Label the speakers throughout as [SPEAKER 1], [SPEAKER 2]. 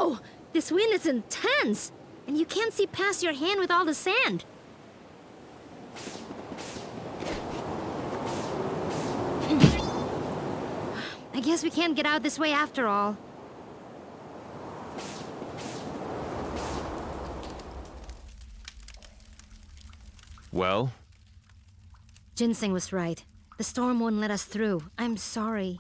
[SPEAKER 1] Whoa! This wind is intense! And you can't see past your hand with all the sand. I guess we can't get out this way after all.
[SPEAKER 2] Well?
[SPEAKER 1] Ginseng was right. The storm won't let us through. I'm sorry.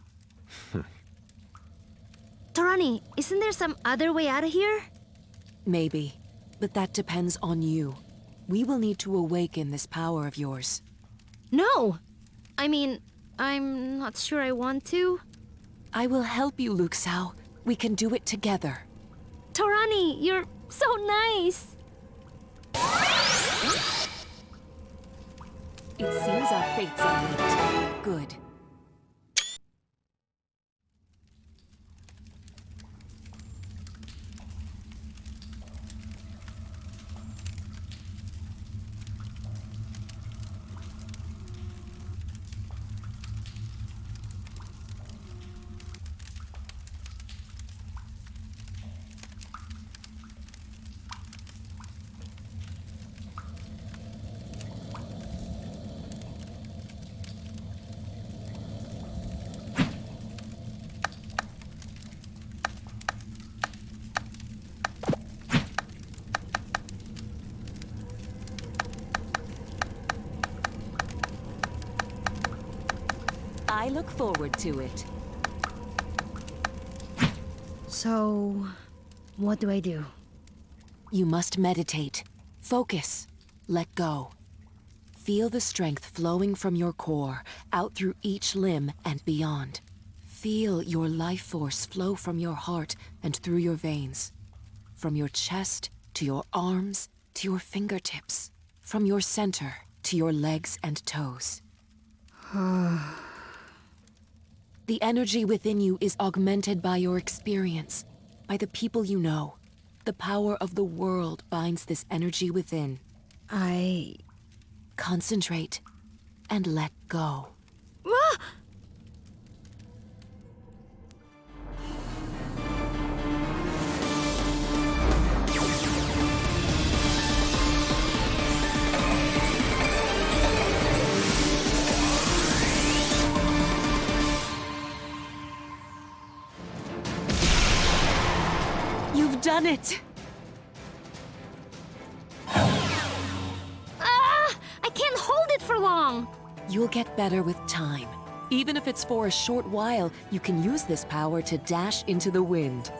[SPEAKER 1] Torani, isn't there some other way out of here?
[SPEAKER 3] Maybe, but that depends on you. We will need to awaken this power of yours.
[SPEAKER 1] No! I mean, I'm not sure I want to.
[SPEAKER 3] I will help you, Luxao. We can do it together.
[SPEAKER 1] Torani, you're so nice!
[SPEAKER 3] It seems our fates are linked. Good. I look forward to it.
[SPEAKER 1] So, what do I do?
[SPEAKER 3] You must meditate. Focus. Let go. Feel the strength flowing from your core, out through each limb and beyond. Feel your life force flow from your heart and through your veins. From your chest to your arms to your fingertips. From your center to your legs and toes. The energy within you is augmented by your experience, by the people you know. The power of the world binds this energy within. Concentrate and let go.
[SPEAKER 1] Ah!
[SPEAKER 3] You've done it!
[SPEAKER 1] I can't hold it for long!
[SPEAKER 3] You'll get better with time. Even if it's for a short while, you can use this power to dash into the wind.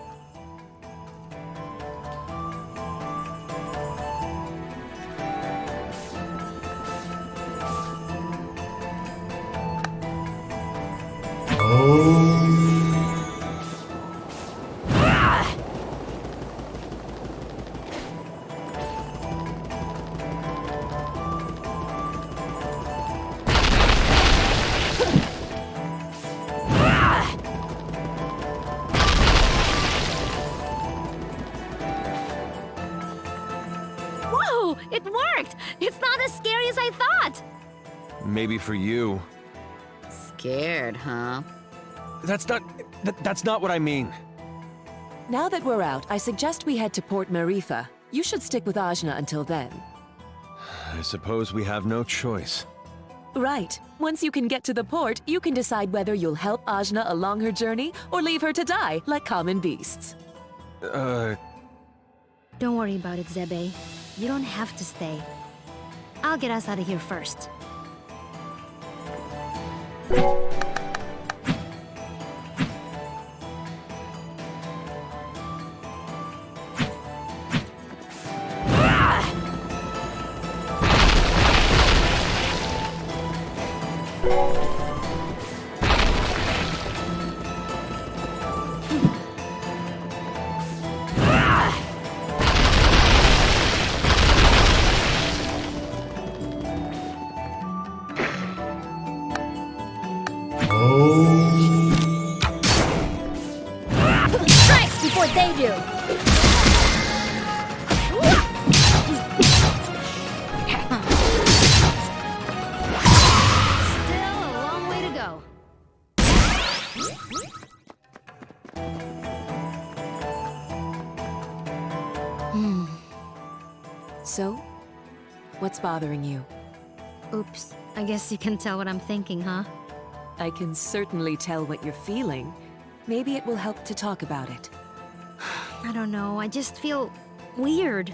[SPEAKER 1] Whoa! It worked! It's not as scary as I thought!
[SPEAKER 2] Maybe for you.
[SPEAKER 4] Scared, huh?
[SPEAKER 2] That's not what I mean.
[SPEAKER 3] Now that we're out, I suggest we head to Port Marifa. You should stick with Ajna until then.
[SPEAKER 2] I suppose we have no choice.
[SPEAKER 3] Right. Once you can get to the port, you can decide whether you'll help Ajna along her journey or leave her to die like common beasts.
[SPEAKER 1] Don't worry about it, Zebe. You don't have to stay. I'll get us out of here first. Strike before they do! Still a long way to go.
[SPEAKER 3] So, what's bothering you?
[SPEAKER 1] Oops. I guess you can tell what I'm thinking, huh?
[SPEAKER 3] I can certainly tell what you're feeling. Maybe it will help to talk about it.
[SPEAKER 1] I don't know, I just feel weird.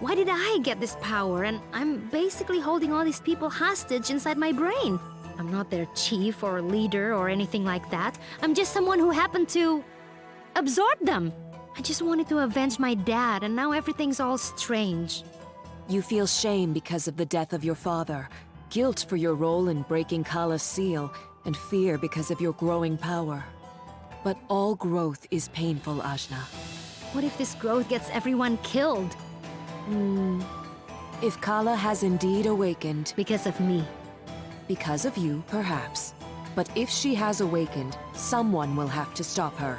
[SPEAKER 1] Why did I get this power? And I'm basically holding all these people hostage inside my brain. I'm not their chief or leader or anything like that. I'm just someone who happened to absorb them. I just wanted to avenge my dad, and now everything's all strange.
[SPEAKER 3] You feel shame because of the death of your father, guilt for your role in breaking Kala's seal, and fear because of your growing power. But all growth is painful, Ajna.
[SPEAKER 1] What if this growth gets everyone killed?
[SPEAKER 3] If Kala has indeed awakened,
[SPEAKER 1] Because of me.
[SPEAKER 3] because of you, perhaps. But if she has awakened, someone will have to stop her.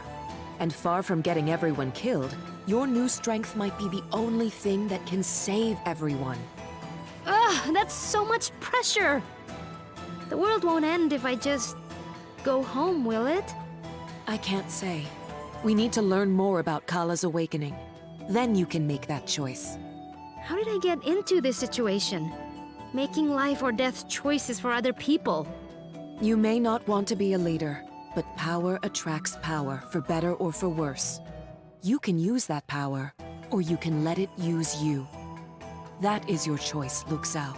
[SPEAKER 3] And far from getting everyone killed, your new strength might be the only thing that can save everyone.
[SPEAKER 1] Ugh, that's so much pressure! The world won't end if I just go home, will it?
[SPEAKER 3] I can't say. We need to learn more about Kala's awakening. Then you can make that choice.
[SPEAKER 1] How did I get into this situation? Making life or death choices for other people.
[SPEAKER 3] You may not want to be a leader, but power attracts power, for better or for worse. You can use that power, or you can let it use you. That is your choice, Luxao.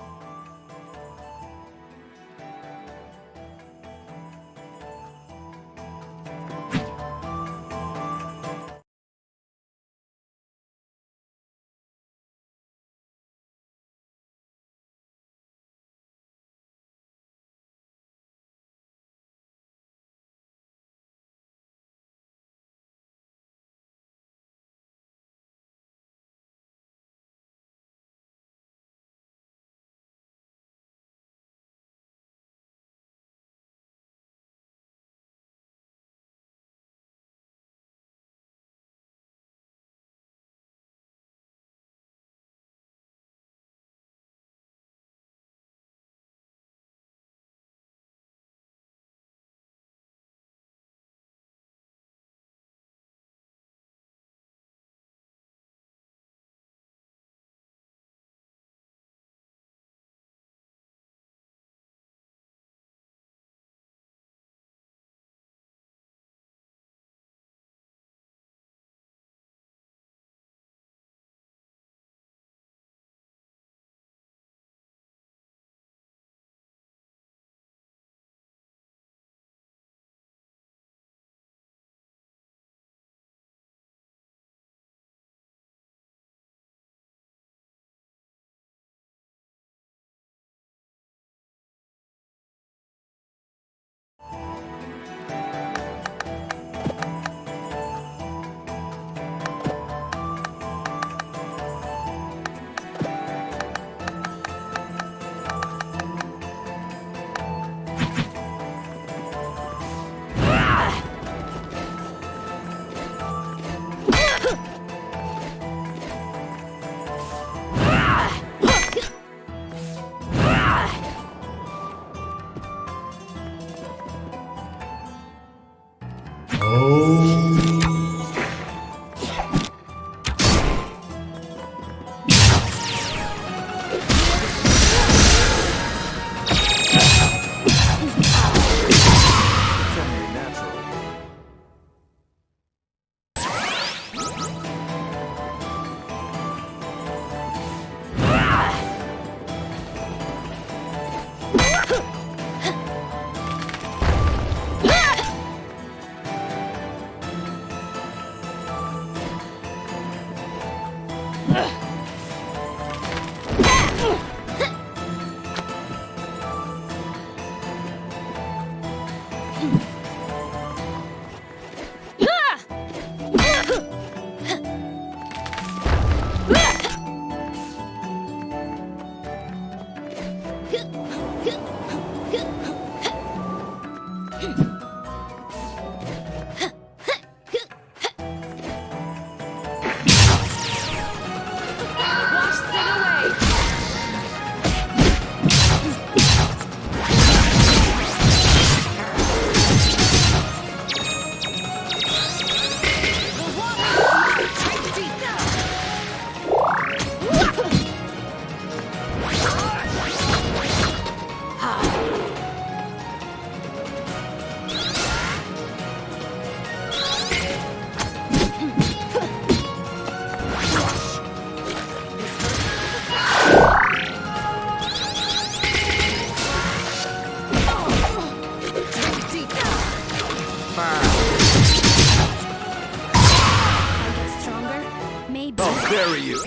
[SPEAKER 2] bury you!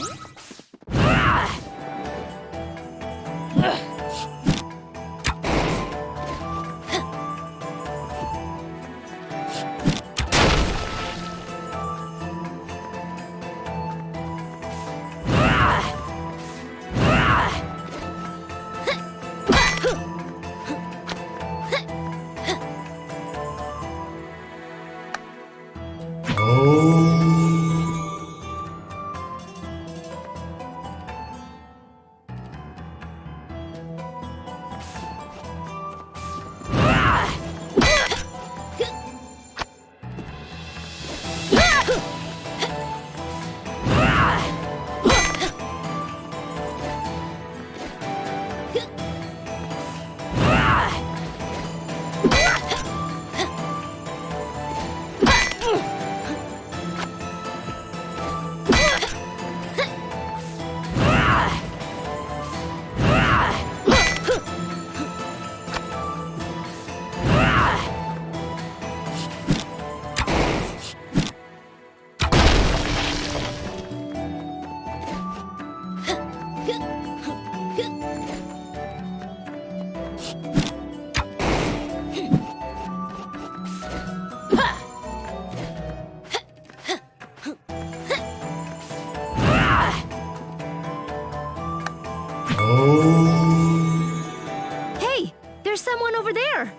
[SPEAKER 1] Hey, there's someone over there.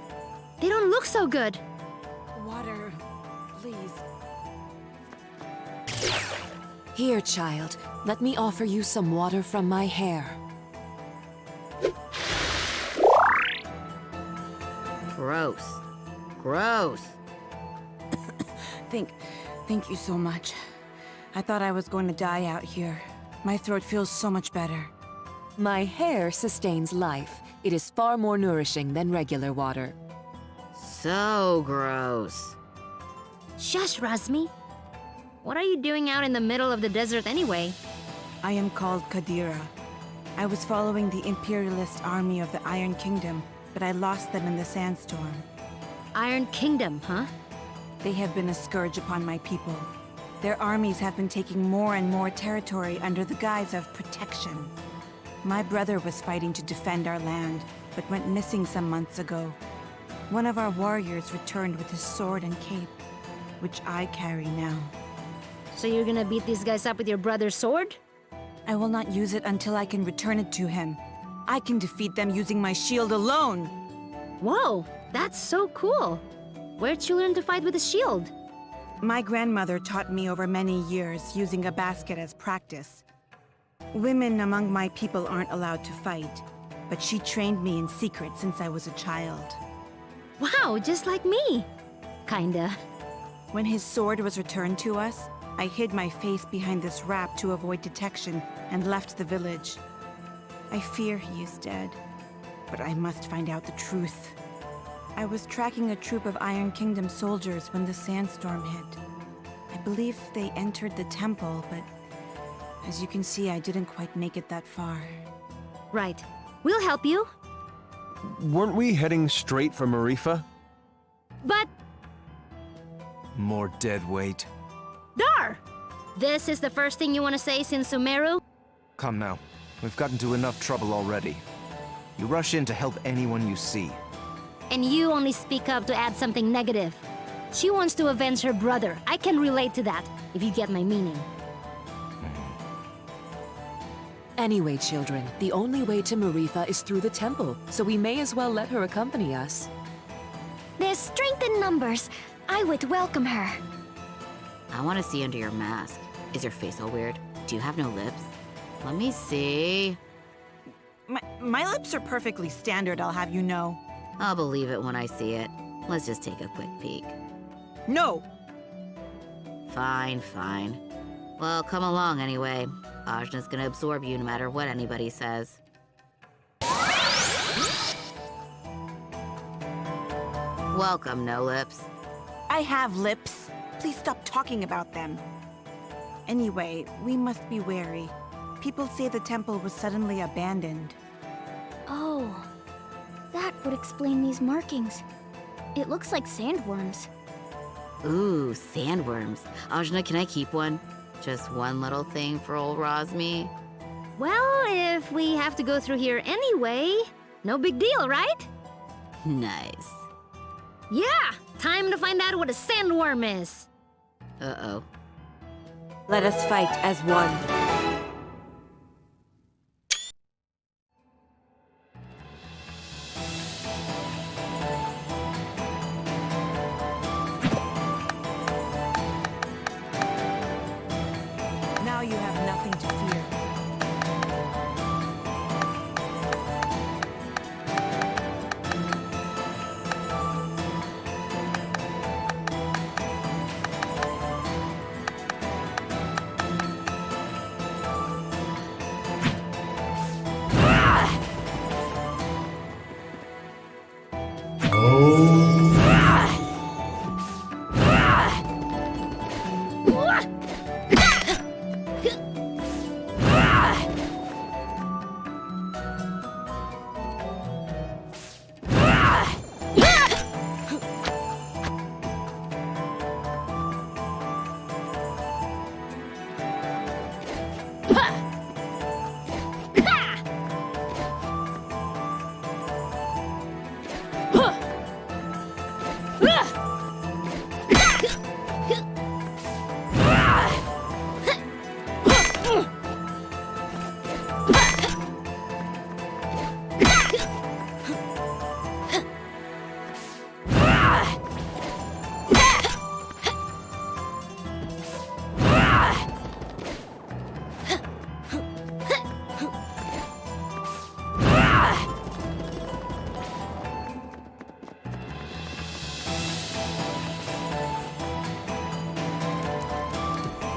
[SPEAKER 1] They don't look so good.
[SPEAKER 3] Water, please. Here, child. Let me offer you some water from my hair.
[SPEAKER 4] Gross. Gross.
[SPEAKER 5] Thank you so much. I thought I was going to die out here. My throat feels so much better.
[SPEAKER 3] My hair sustains life. It is far more nourishing than regular water.
[SPEAKER 4] So gross.
[SPEAKER 1] Shush, Razmi. What are you doing out in the middle of the desert anyway?
[SPEAKER 5] I am called Kadira. I was following the imperialist army of the Iron Kingdom, but I lost them in the sandstorm.
[SPEAKER 1] Iron Kingdom, huh?
[SPEAKER 5] They have been a scourge upon my people. Their armies have been taking more and more territory under the guise of protection. My brother was fighting to defend our land, but went missing some months ago. One of our warriors returned with his sword and cape, which I carry now.
[SPEAKER 1] So you're gonna beat these guys up with your brother's sword?
[SPEAKER 5] I will not use it until I can return it to him. I can defeat them using my shield alone.
[SPEAKER 1] Whoa, that's so cool. Where'd you learn to fight with a shield?
[SPEAKER 5] My grandmother taught me over many years, using a basket as practice. Women among my people aren't allowed to fight, but she trained me in secret since I was a child.
[SPEAKER 1] Wow, just like me. Kinda.
[SPEAKER 5] When his sword was returned to us, I hid my face behind this wrap to avoid detection and left the village. I fear he is dead, but I must find out the truth. I was tracking a troop of Iron Kingdom soldiers when the sandstorm hit. I believe they entered the temple, but as you can see, I didn't quite make it that far.
[SPEAKER 1] Right. We'll help you.
[SPEAKER 2] Weren't we heading straight for Marifa?
[SPEAKER 1] But,
[SPEAKER 6] More dead weight.
[SPEAKER 1] Dar! This is the first thing you want to say since Sumeru?
[SPEAKER 6] Come now. We've gotten into enough trouble already. You rush in to help anyone you see.
[SPEAKER 1] And you only speak up to add something negative. She wants to avenge her brother. I can relate to that, if you get my meaning.
[SPEAKER 3] Anyway, children, the only way to Marifa is through the temple, so we may as well let her accompany us.
[SPEAKER 7] There's strength in numbers. I would welcome her.
[SPEAKER 4] I want to see under your mask. Is your face all weird? Do you have no lips? Let me see.
[SPEAKER 5] My lips are perfectly standard, I'll have you know.
[SPEAKER 4] I'll believe it when I see it. Let's just take a quick peek.
[SPEAKER 5] No!
[SPEAKER 4] Fine, fine. Well, come along anyway. Ajna's gonna absorb you no matter what anybody says. Welcome, No Lips.
[SPEAKER 5] I have lips. Please stop talking about them. Anyway, we must be wary. People say the temple was suddenly abandoned.
[SPEAKER 7] Oh, that would explain these markings. It looks like sandworms.
[SPEAKER 4] Ooh, sandworms. Ajna, can I keep one? Just one little thing for old Rosmi?
[SPEAKER 1] Well, if we have to go through here anyway, no big deal, right?
[SPEAKER 4] Nice.
[SPEAKER 1] Yeah, time to find out what a sandworm is.
[SPEAKER 4] Uh-oh.
[SPEAKER 5] Let us fight as one. Now you have nothing to fear.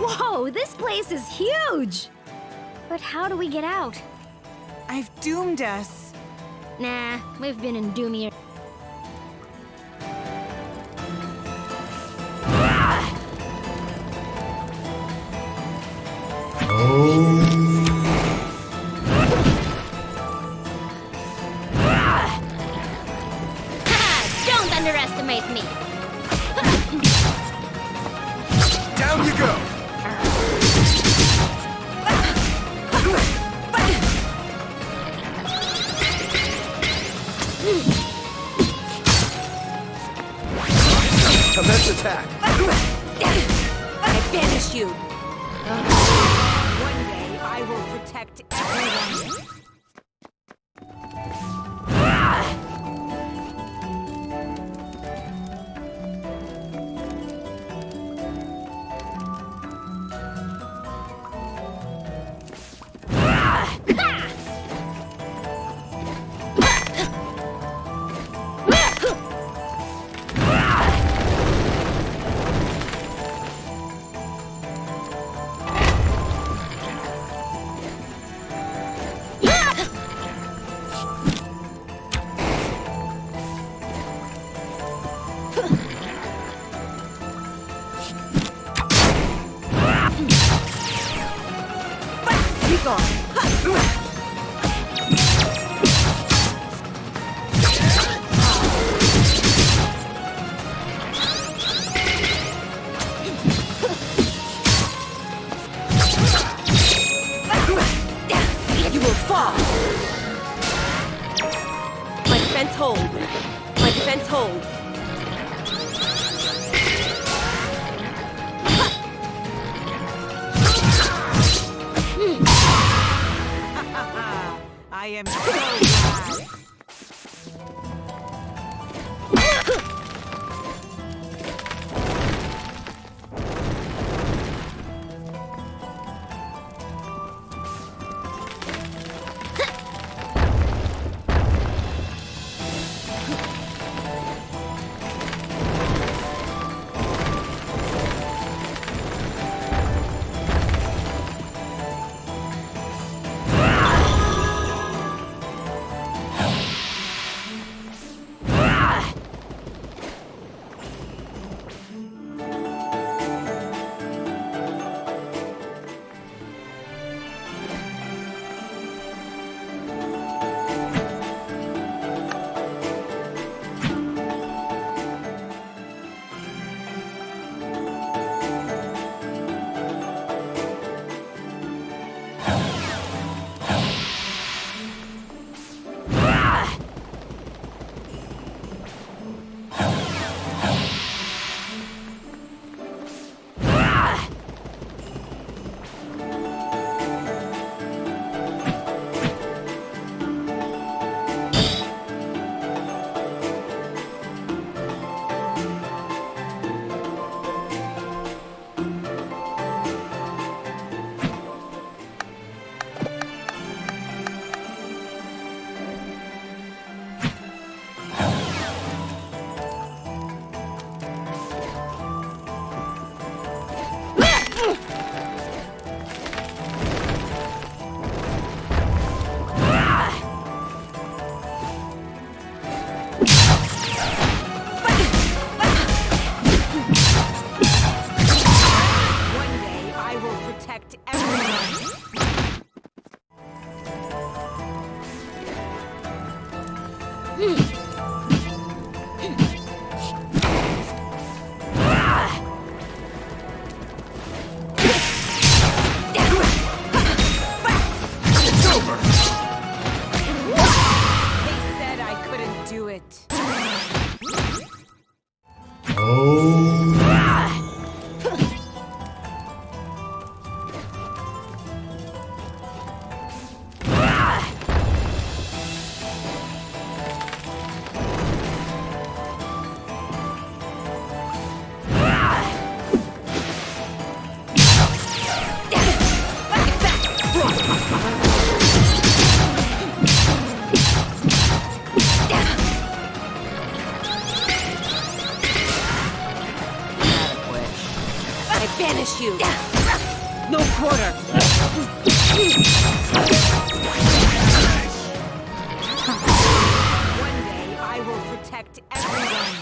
[SPEAKER 1] Whoa, this place is huge! But how do we get out?
[SPEAKER 5] I've doomed us.
[SPEAKER 1] Nah, we've been in Doomier. Don't underestimate me!
[SPEAKER 6] Down you go! Commence attack!
[SPEAKER 5] I banish you. One day I will protect everyone. You will fall. My defense holds. My defense holds. I am so glad. everyone! They said I couldn't do it. I banish you! No quarter! One day I will protect everyone!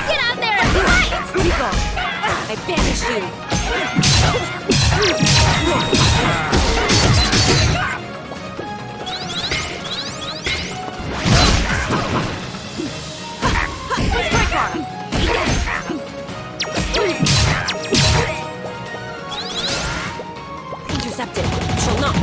[SPEAKER 7] Get out there and fight!
[SPEAKER 5] Rico, I banish you! Intercepted. Shall not.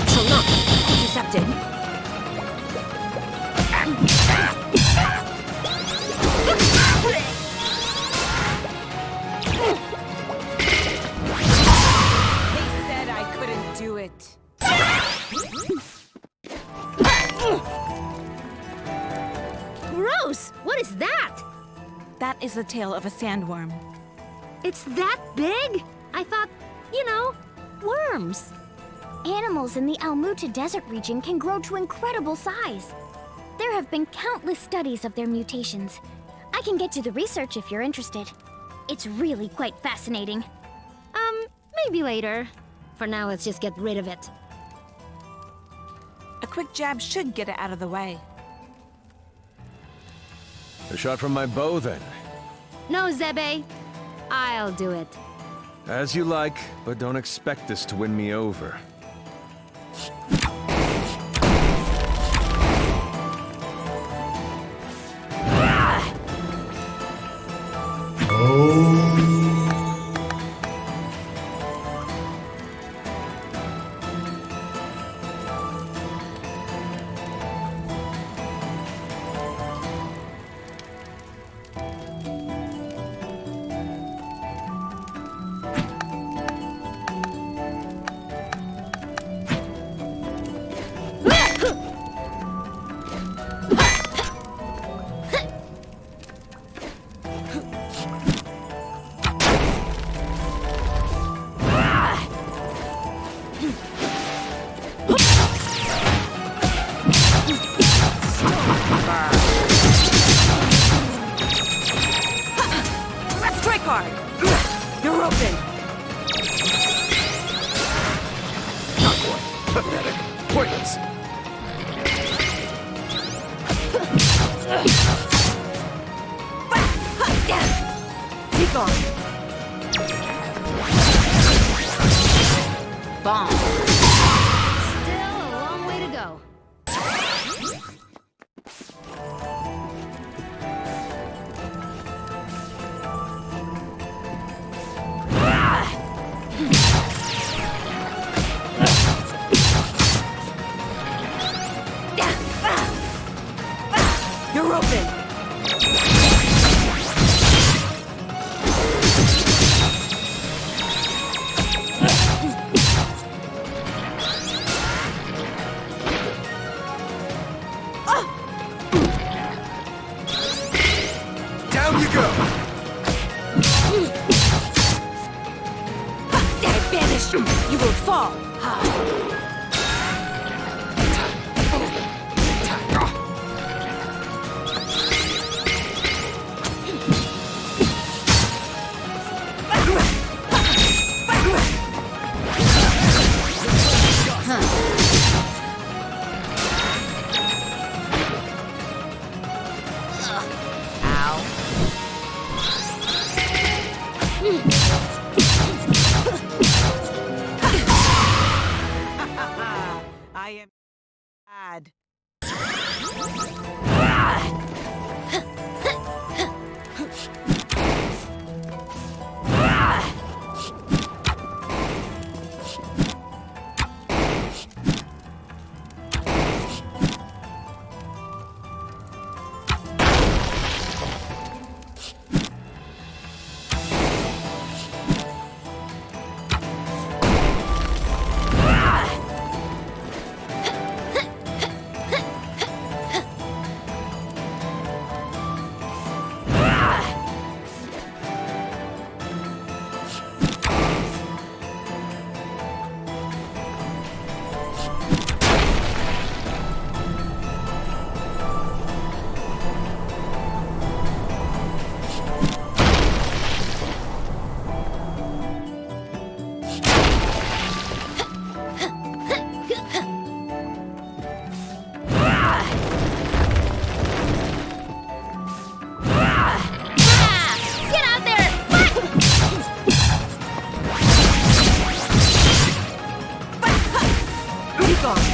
[SPEAKER 5] Shall not. Intercepted. They said I couldn't do it.
[SPEAKER 1] Gross! What is that?
[SPEAKER 5] That is the tail of a sandworm.
[SPEAKER 1] It's that big? I thought, worms.
[SPEAKER 7] Animals in the Almuta Desert region can grow to incredible size. There have been countless studies of their mutations. I can get to the research if you're interested. It's really quite fascinating.
[SPEAKER 1] Maybe later. For now, let's just get rid of it.
[SPEAKER 5] A quick jab should get it out of the way.
[SPEAKER 2] A shot from my bow, then.
[SPEAKER 1] No, Zebe. I'll do it.
[SPEAKER 2] As you like, but don't expect this to win me over.
[SPEAKER 5] Strike hard! You're open!
[SPEAKER 6] Pathetic. Pointless.
[SPEAKER 5] Be gone!
[SPEAKER 4] Bomb.
[SPEAKER 1] Still a long way to go.
[SPEAKER 5] You're open!
[SPEAKER 6] Down you go!
[SPEAKER 5] I banish you! You will fall! I am bad.
[SPEAKER 1] Get out there!
[SPEAKER 5] Be gone!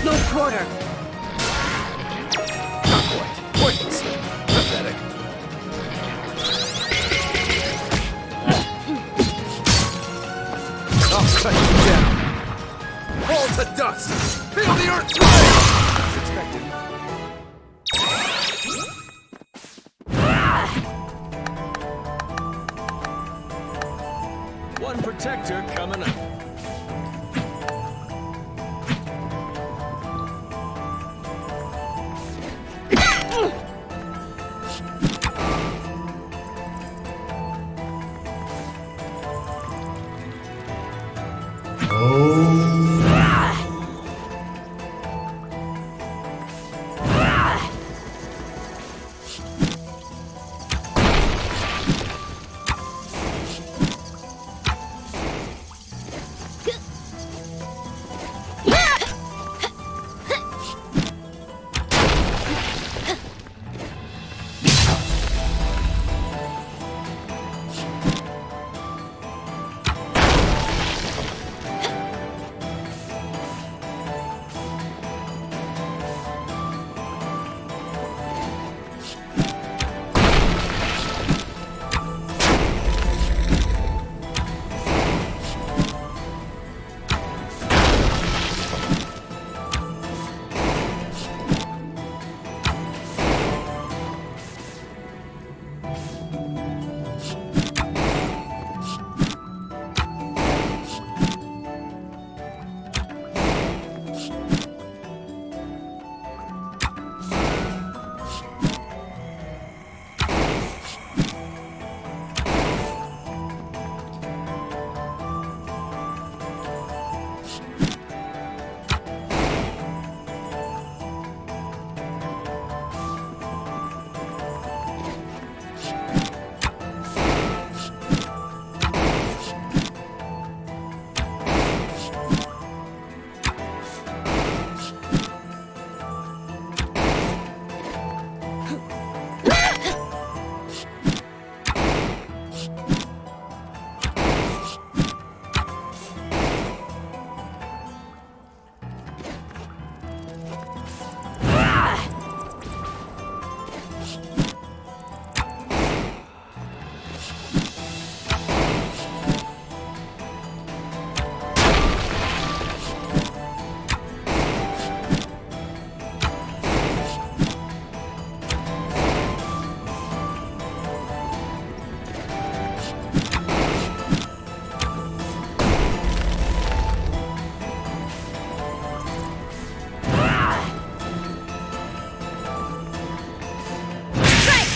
[SPEAKER 5] No quarter!
[SPEAKER 6] Pointless. Pathetic. I'll cut you down. Fall to dust. Feel the earth sway. As expected.
[SPEAKER 2] One protector coming up.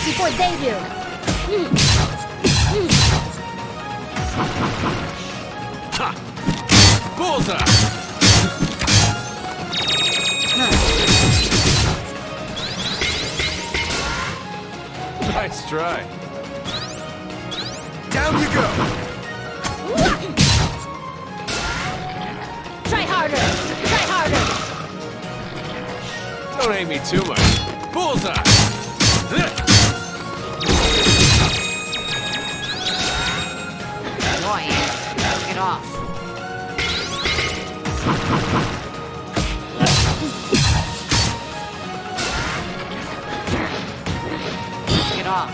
[SPEAKER 7] Before they do.
[SPEAKER 2] Bullseye! Nice try.
[SPEAKER 6] Down you go!
[SPEAKER 7] Try harder! Try harder!
[SPEAKER 2] Don't hate me too much. Bullseye!
[SPEAKER 4] Annoying. Knock it off. Knock it off.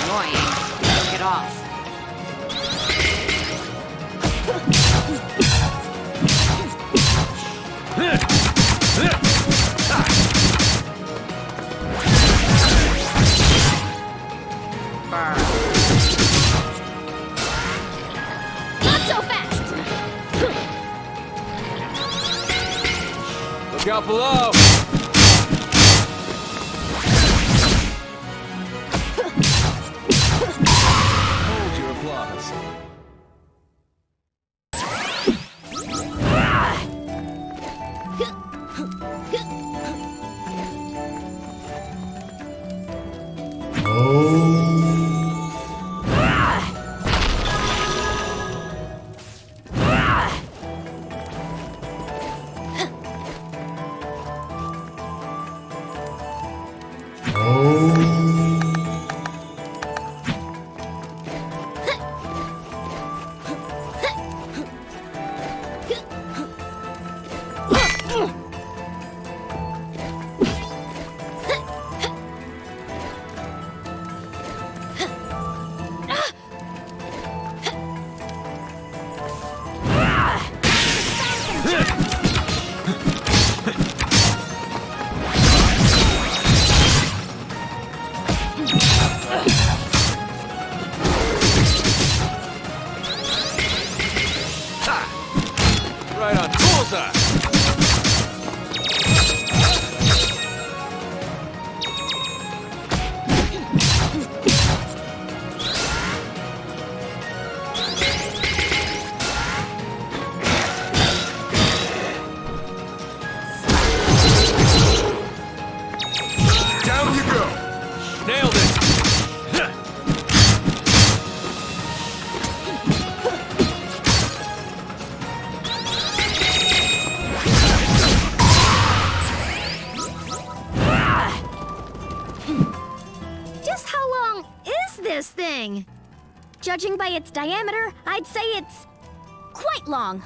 [SPEAKER 4] Annoying. Knock it off.
[SPEAKER 7] Not so fast!
[SPEAKER 2] Look out below! Hold your applause. Right on bullseye!
[SPEAKER 6] Down you go!
[SPEAKER 2] Nailed it!
[SPEAKER 1] Just how long is this thing?
[SPEAKER 7] Judging by its diameter, I'd say it's quite long.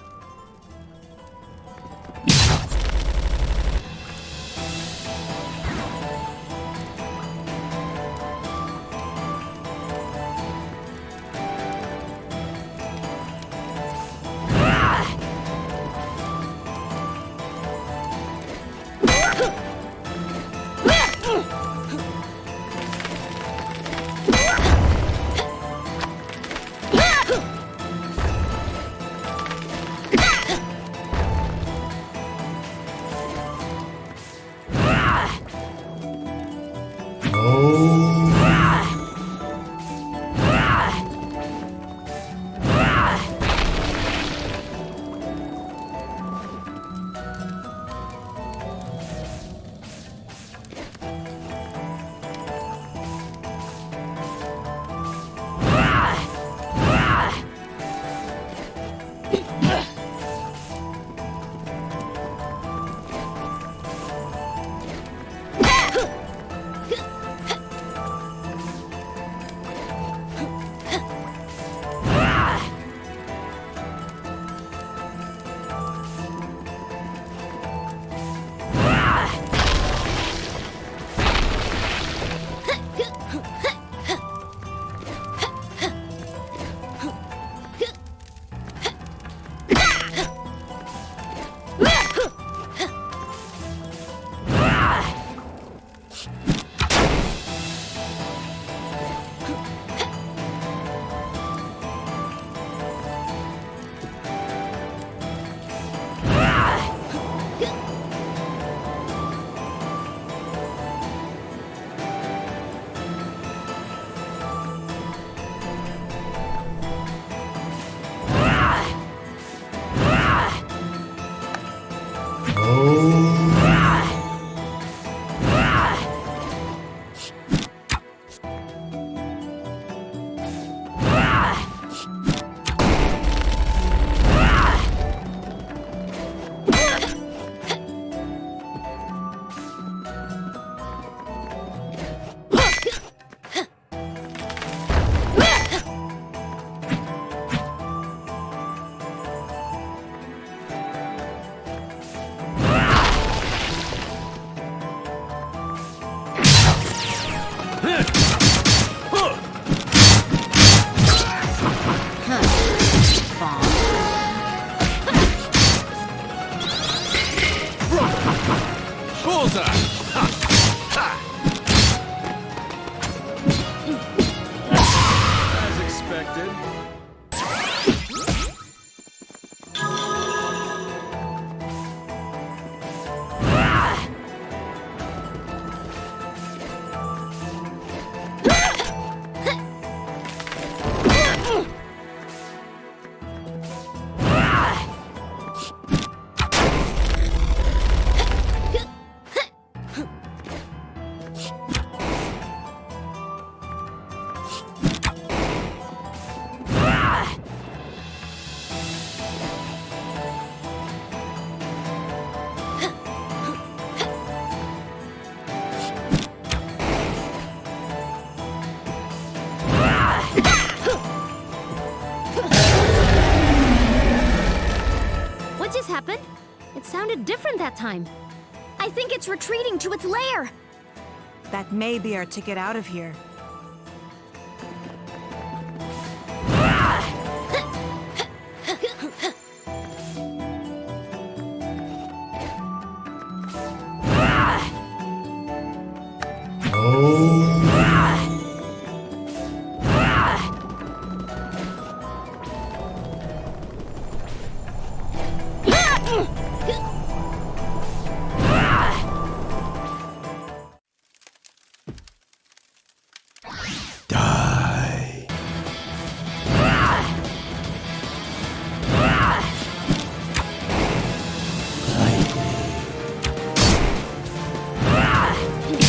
[SPEAKER 2] As expected.
[SPEAKER 1] What just happened? It sounded different that time.
[SPEAKER 7] I think it's retreating to its lair.
[SPEAKER 5] That may be our ticket out of here.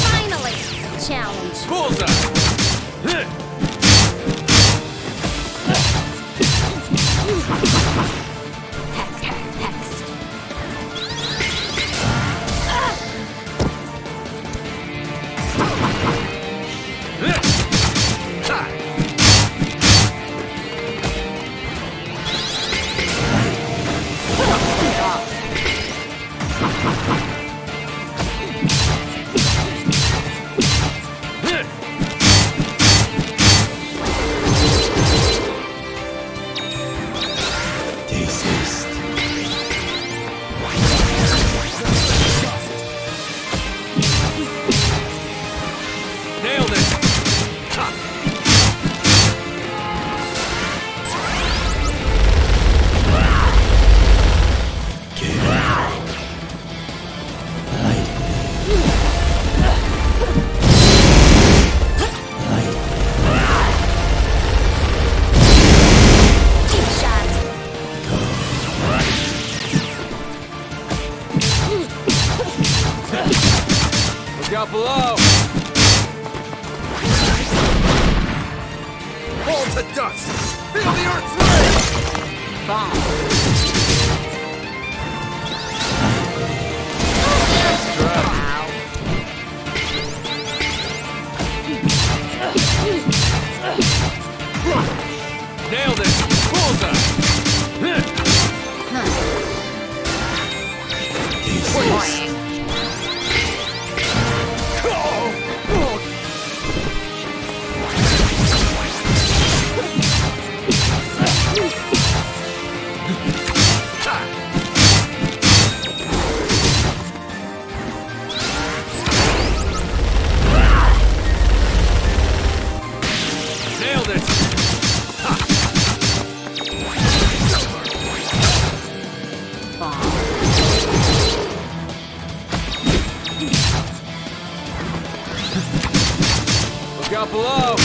[SPEAKER 1] Finally! Challenge.
[SPEAKER 2] Bullseye! Nailed it!
[SPEAKER 7] Deep shot.
[SPEAKER 2] Look out below! Fall to dust! Feel the earth's Nailed it! Bullseye! Nailed it! Look out below!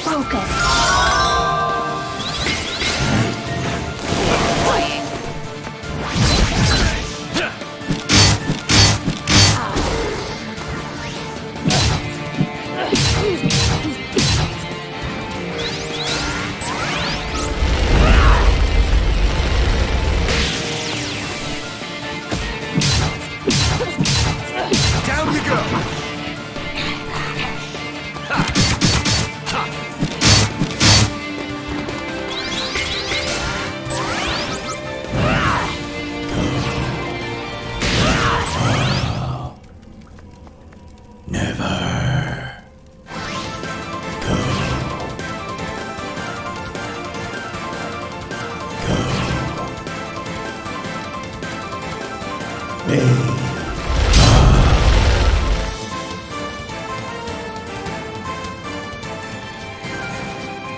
[SPEAKER 7] Focus.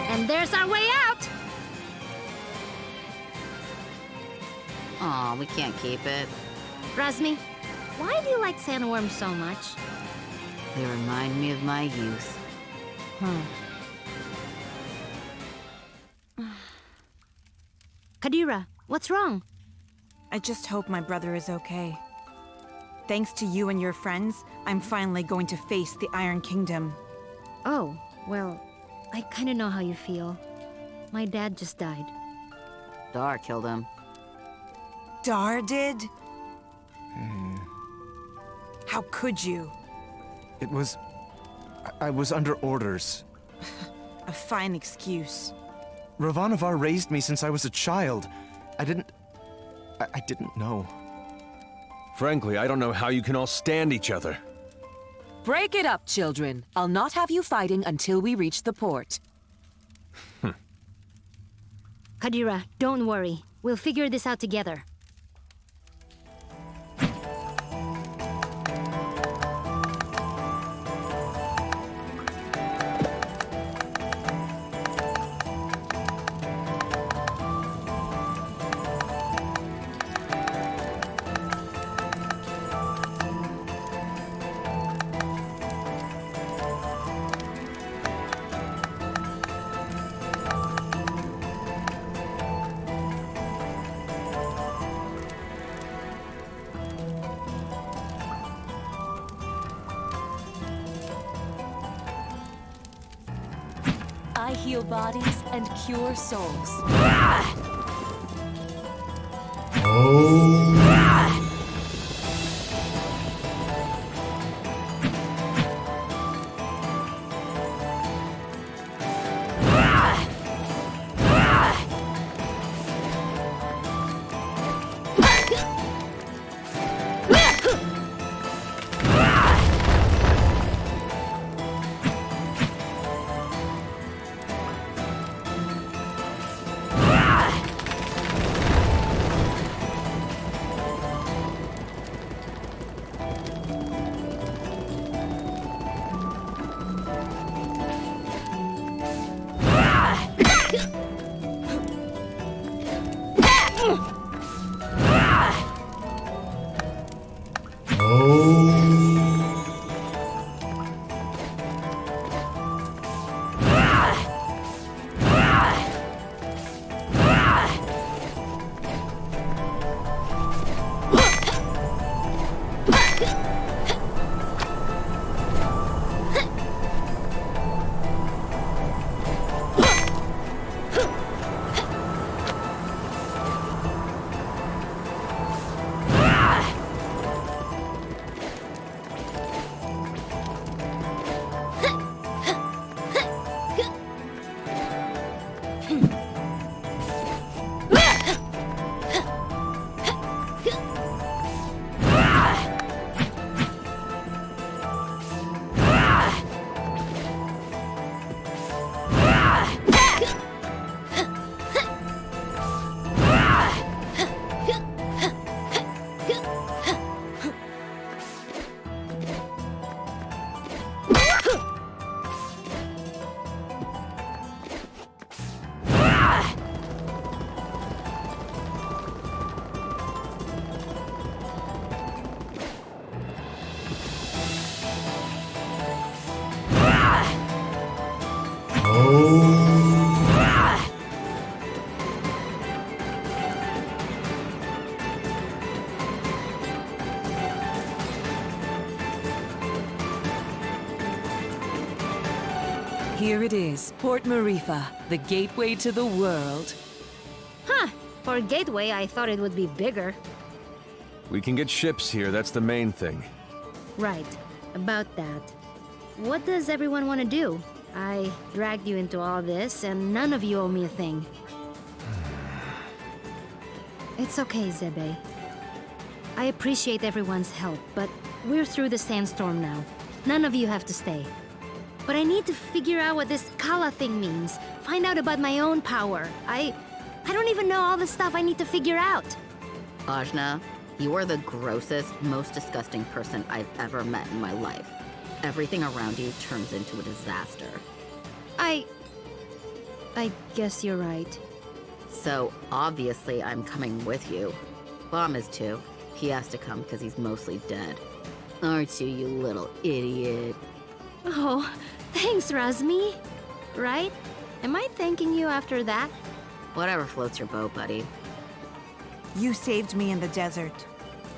[SPEAKER 1] And there's our way out!
[SPEAKER 4] Aw, we can't keep it.
[SPEAKER 1] Razmi, why do you like sandworms so much?
[SPEAKER 4] They remind me of my youth.
[SPEAKER 1] Kadira, what's wrong?
[SPEAKER 5] I just hope my brother is okay. Thanks to you and your friends, I'm finally going to face the Iron Kingdom.
[SPEAKER 1] Oh, well, I kinda know how you feel. My dad just died.
[SPEAKER 4] Dar killed him.
[SPEAKER 5] Dar did? How could you?
[SPEAKER 6] It was... I was under orders.
[SPEAKER 5] A fine excuse.
[SPEAKER 6] Ravanavar raised me since I was a child. I didn't know.
[SPEAKER 2] Frankly, I don't know how you can all stand each other.
[SPEAKER 3] Break it up, children. I'll not have you fighting until we reach the port.
[SPEAKER 1] Kadira, don't worry. We'll figure this out together.
[SPEAKER 3] I heal bodies and cure souls. Here it is, Port Marifa, the gateway to the world.
[SPEAKER 1] Huh. For a gateway, I thought it would be bigger.
[SPEAKER 2] We can get ships here, that's the main thing.
[SPEAKER 1] Right. About that. What does everyone want to do? I dragged you into all this, and none of you owe me a thing. It's okay, Zebe. I appreciate everyone's help, but we're through the sandstorm now. None of you have to stay. But I need to figure out what this Kala thing means. Find out about my own power. I don't even know all the stuff I need to figure out.
[SPEAKER 4] Ajna, You are the grossest, most disgusting person I've ever met in my life. Everything around you turns into a disaster.
[SPEAKER 1] I guess you're right.
[SPEAKER 4] So, obviously, I'm coming with you. Bomb is too. He has to come because he's mostly dead. Aren't you, you little idiot?
[SPEAKER 1] Oh, thanks, Razmi. Right? Am I thanking you after that?
[SPEAKER 4] Whatever floats your boat, buddy.
[SPEAKER 5] You saved me in the desert.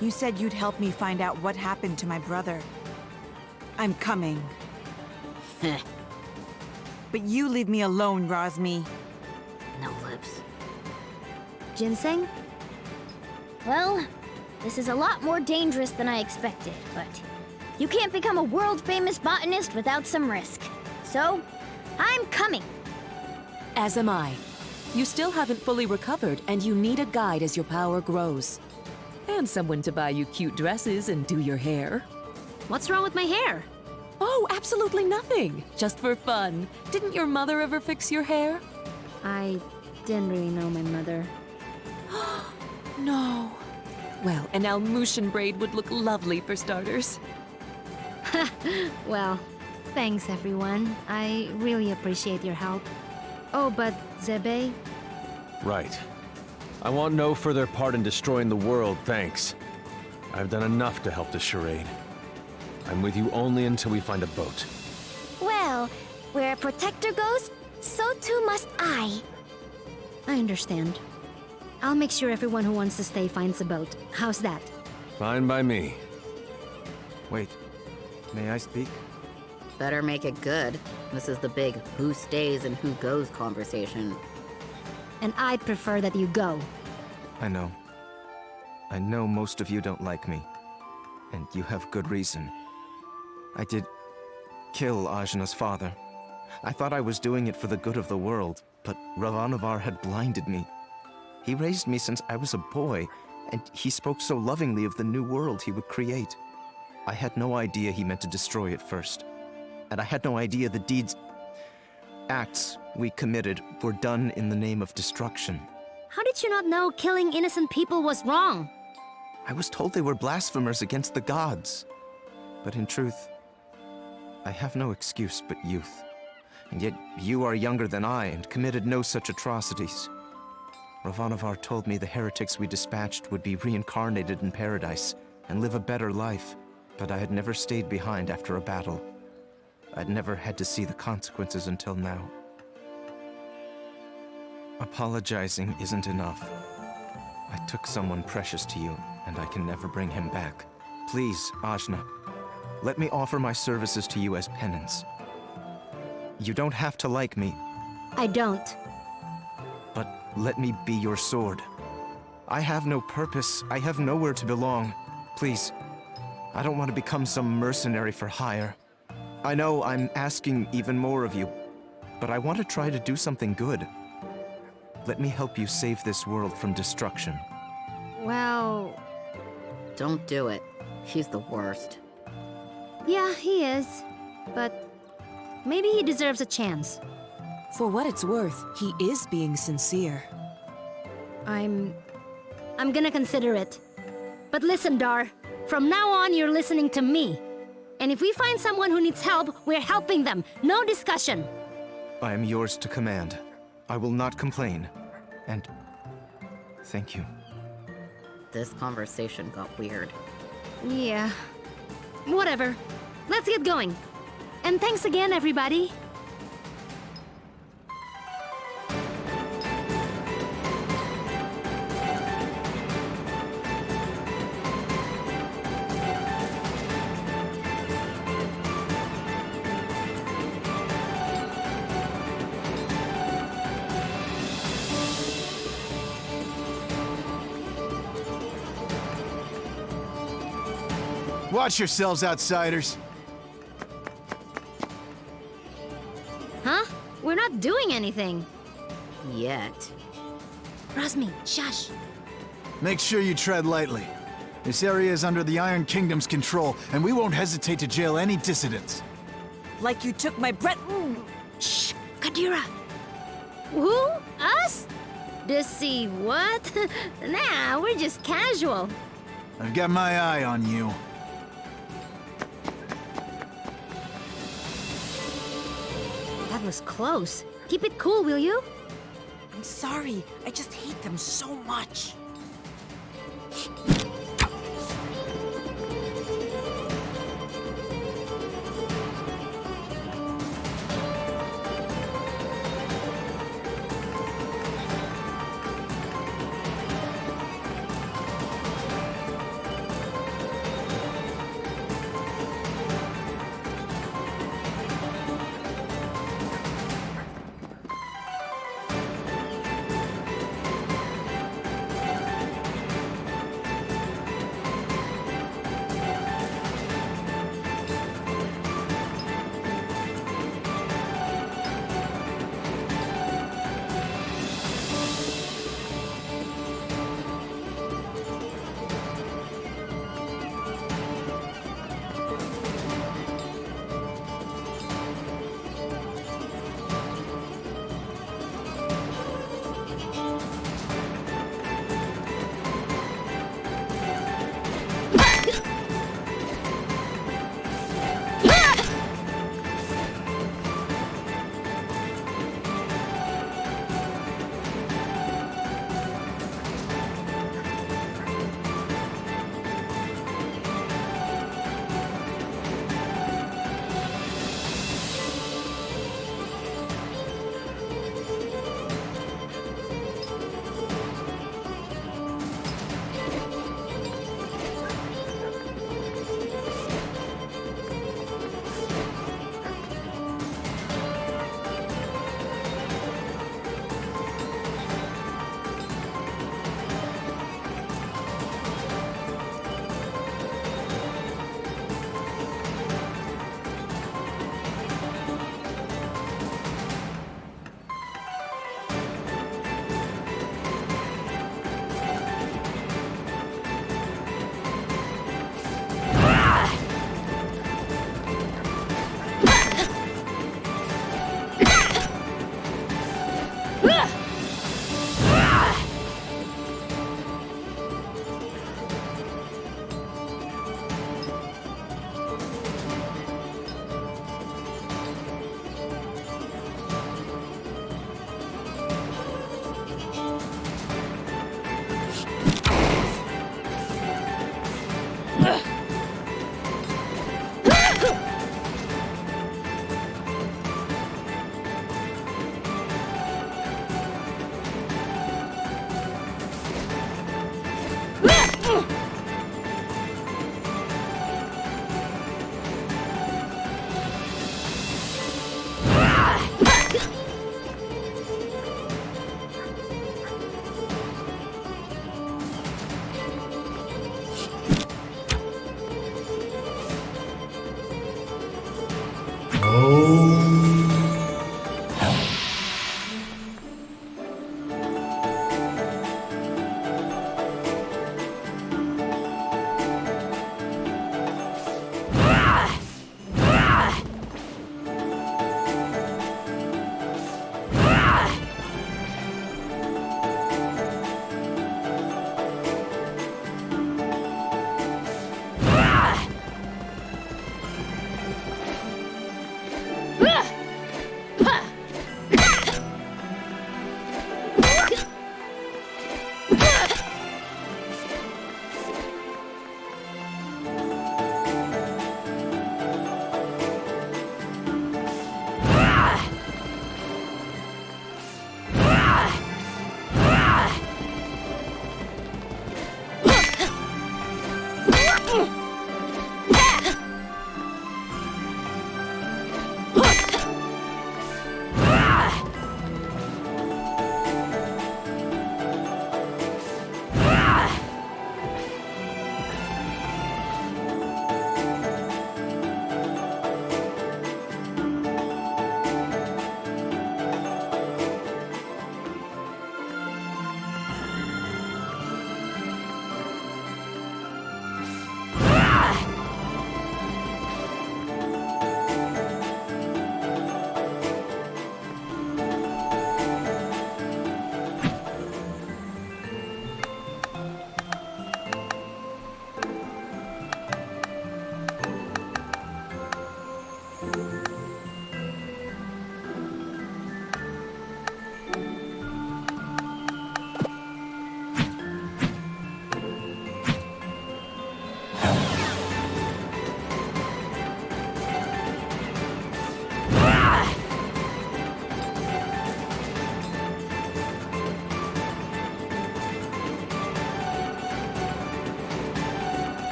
[SPEAKER 5] You said you'd help me find out what happened to my brother. I'm coming.
[SPEAKER 4] Heh,
[SPEAKER 5] But you leave me alone, Razmi.
[SPEAKER 4] no lips.
[SPEAKER 1] Ginseng?
[SPEAKER 7] Well, this is a lot more dangerous than I expected, but you can't become a world-famous botanist without some risk. So, I'm coming.
[SPEAKER 3] As am I. You still haven't fully recovered, and you need a guide as your power grows. And someone to buy you cute dresses and do your hair.
[SPEAKER 1] What's wrong with my hair?
[SPEAKER 3] Oh, absolutely nothing. Just for fun. Didn't your mother ever fix your hair?
[SPEAKER 1] I didn't really know my mother.
[SPEAKER 3] No. Well, an Almutian braid would look lovely for starters.
[SPEAKER 1] Well, thanks everyone. I really appreciate your help. Oh, but Zebe,
[SPEAKER 2] Right. I want no further part in destroying the world, thanks. I've done enough to help the charade. I'm with you only until we find a boat.
[SPEAKER 7] Well, where a protector goes, so too must I.
[SPEAKER 1] I understand. I'll make sure everyone who wants to stay finds a boat. How's that?
[SPEAKER 2] Fine by me.
[SPEAKER 6] Wait, may I speak?
[SPEAKER 4] Better make it good. This is the big who stays and who goes conversation.
[SPEAKER 1] And I'd prefer that you go.
[SPEAKER 6] I know. I know most of you don't like me. And you have good reason. I did kill Ajna's father. I thought I was doing it for the good of the world, but Ravanavar had blinded me. He raised me since I was a boy, and he spoke so lovingly of the new world he would create. I had no idea he meant to destroy it first. And I had no idea the acts we committed were done in the name of destruction.
[SPEAKER 1] How did you not know killing innocent people was wrong?
[SPEAKER 6] I was told they were blasphemers against the gods. But in truth, I have no excuse but youth. And yet you are younger than I and committed no such atrocities. Ravanavar told me the heretics we dispatched would be reincarnated in paradise and live a better life, but I had never stayed behind after a battle. I'd never had to see the consequences until now. Apologizing isn't enough. I took someone precious to you, and I can never bring him back. Please, Ajna, let me offer my services to you as penance. You don't have to like me,
[SPEAKER 1] I don't.
[SPEAKER 6] but let me be your sword. I have no purpose. I have nowhere to belong. Please, I don't want to become some mercenary for hire. I know I'm asking even more of you, but I want to try to do something good. Let me help you save this world from destruction.
[SPEAKER 1] Well,
[SPEAKER 4] Don't do it. He's the worst.
[SPEAKER 1] yeah, he is. But maybe he deserves a chance.
[SPEAKER 3] For what it's worth, he is being sincere.
[SPEAKER 1] I'm gonna consider it. But listen, Dar. From now on, you're listening to me. And if we find someone who needs help, we're helping them. No discussion.
[SPEAKER 6] I am yours to command. I will not complain. And thank you.
[SPEAKER 4] This conversation got weird.
[SPEAKER 1] Yeah. Whatever. Let's get going. And thanks again, everybody.
[SPEAKER 8] Watch yourselves, outsiders.
[SPEAKER 1] Huh? We're not doing anything.
[SPEAKER 4] Yet.
[SPEAKER 1] Razmi, shush.
[SPEAKER 8] Make sure you tread lightly. This area is under the Iron Kingdom's control, and we won't hesitate to jail any dissidents.
[SPEAKER 5] Like you took my breath.
[SPEAKER 1] Shh, Kadira. Who? Us? Deceive what? Nah, we're just casual.
[SPEAKER 8] I've got my eye on you.
[SPEAKER 1] That was close. Keep it cool, will you?
[SPEAKER 5] I'm sorry. I just hate them so much.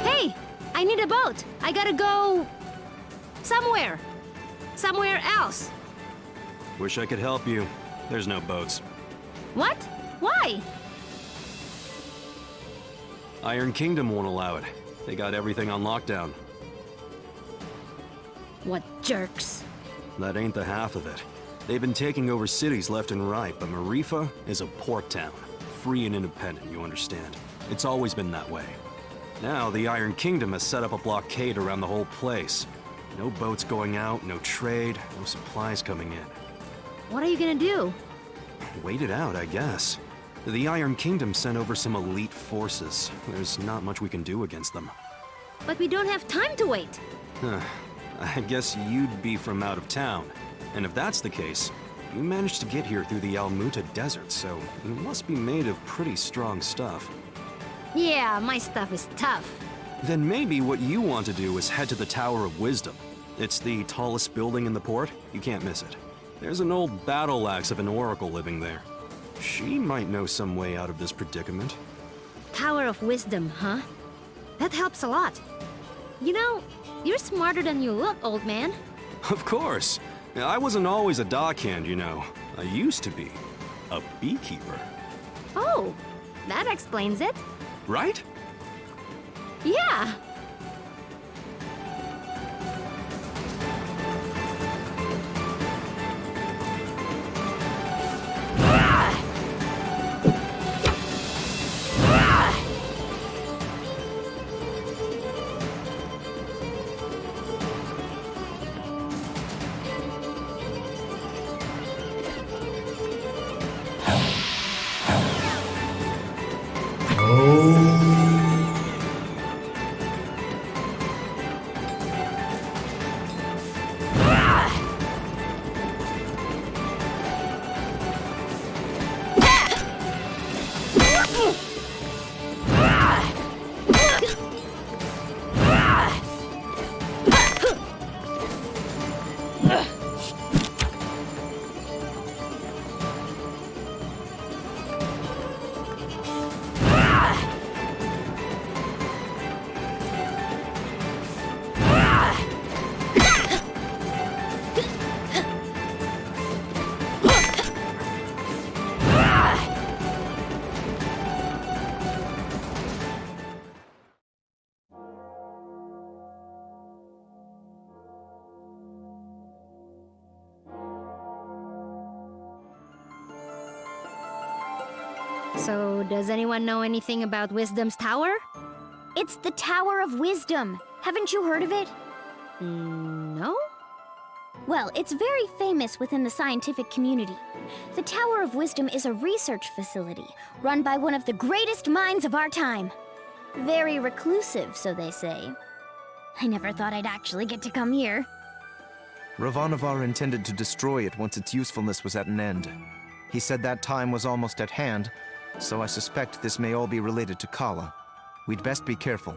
[SPEAKER 1] Hey, I need a boat. I gotta go somewhere. Somewhere else.
[SPEAKER 9] Wish I could help you. There's no boats.
[SPEAKER 1] What? Why?
[SPEAKER 9] Iron Kingdom won't allow it. They got everything on lockdown.
[SPEAKER 1] What jerks.
[SPEAKER 9] That ain't the half of it. They've been taking over cities left and right, but Marifa is a port town. Free and independent, you understand. It's always been that way. Now, the Iron Kingdom has set up a blockade around the whole place. No boats going out, no trade, no supplies coming in.
[SPEAKER 1] What are you gonna do?
[SPEAKER 9] Wait it out, I guess. The Iron Kingdom sent over some elite forces. There's not much we can do against them.
[SPEAKER 1] But we don't have time to wait.
[SPEAKER 9] I guess you'd be from out of town. And if that's the case, you managed to get here through the Almuta Desert, so you must be made of pretty strong stuff.
[SPEAKER 1] Yeah, my stuff is tough.
[SPEAKER 9] Then maybe what you want to do is head to the Tower of Wisdom. It's the tallest building in the port. You can't miss it. There's an old battle axe of an oracle living there. She might know some way out of this predicament.
[SPEAKER 1] Tower of Wisdom, huh? That helps a lot. You know, you're smarter than you look, old man.
[SPEAKER 9] Of course. I wasn't always a dockhand, you know. I used to be a beekeeper.
[SPEAKER 1] Oh, that explains it.
[SPEAKER 9] Right?
[SPEAKER 1] Yeah. So, does anyone know anything about Wisdom's Tower?
[SPEAKER 7] It's the Tower of Wisdom. Haven't you heard of it?
[SPEAKER 1] No?
[SPEAKER 7] Well, it's very famous within the scientific community. The Tower of Wisdom is a research facility run by one of the greatest minds of our time. Very reclusive, so they say. I never thought I'd actually get to come here.
[SPEAKER 6] Ravanavar intended to destroy it once its usefulness was at an end. He said that time was almost at hand, so I suspect this may all be related to Kala. We'd best be careful.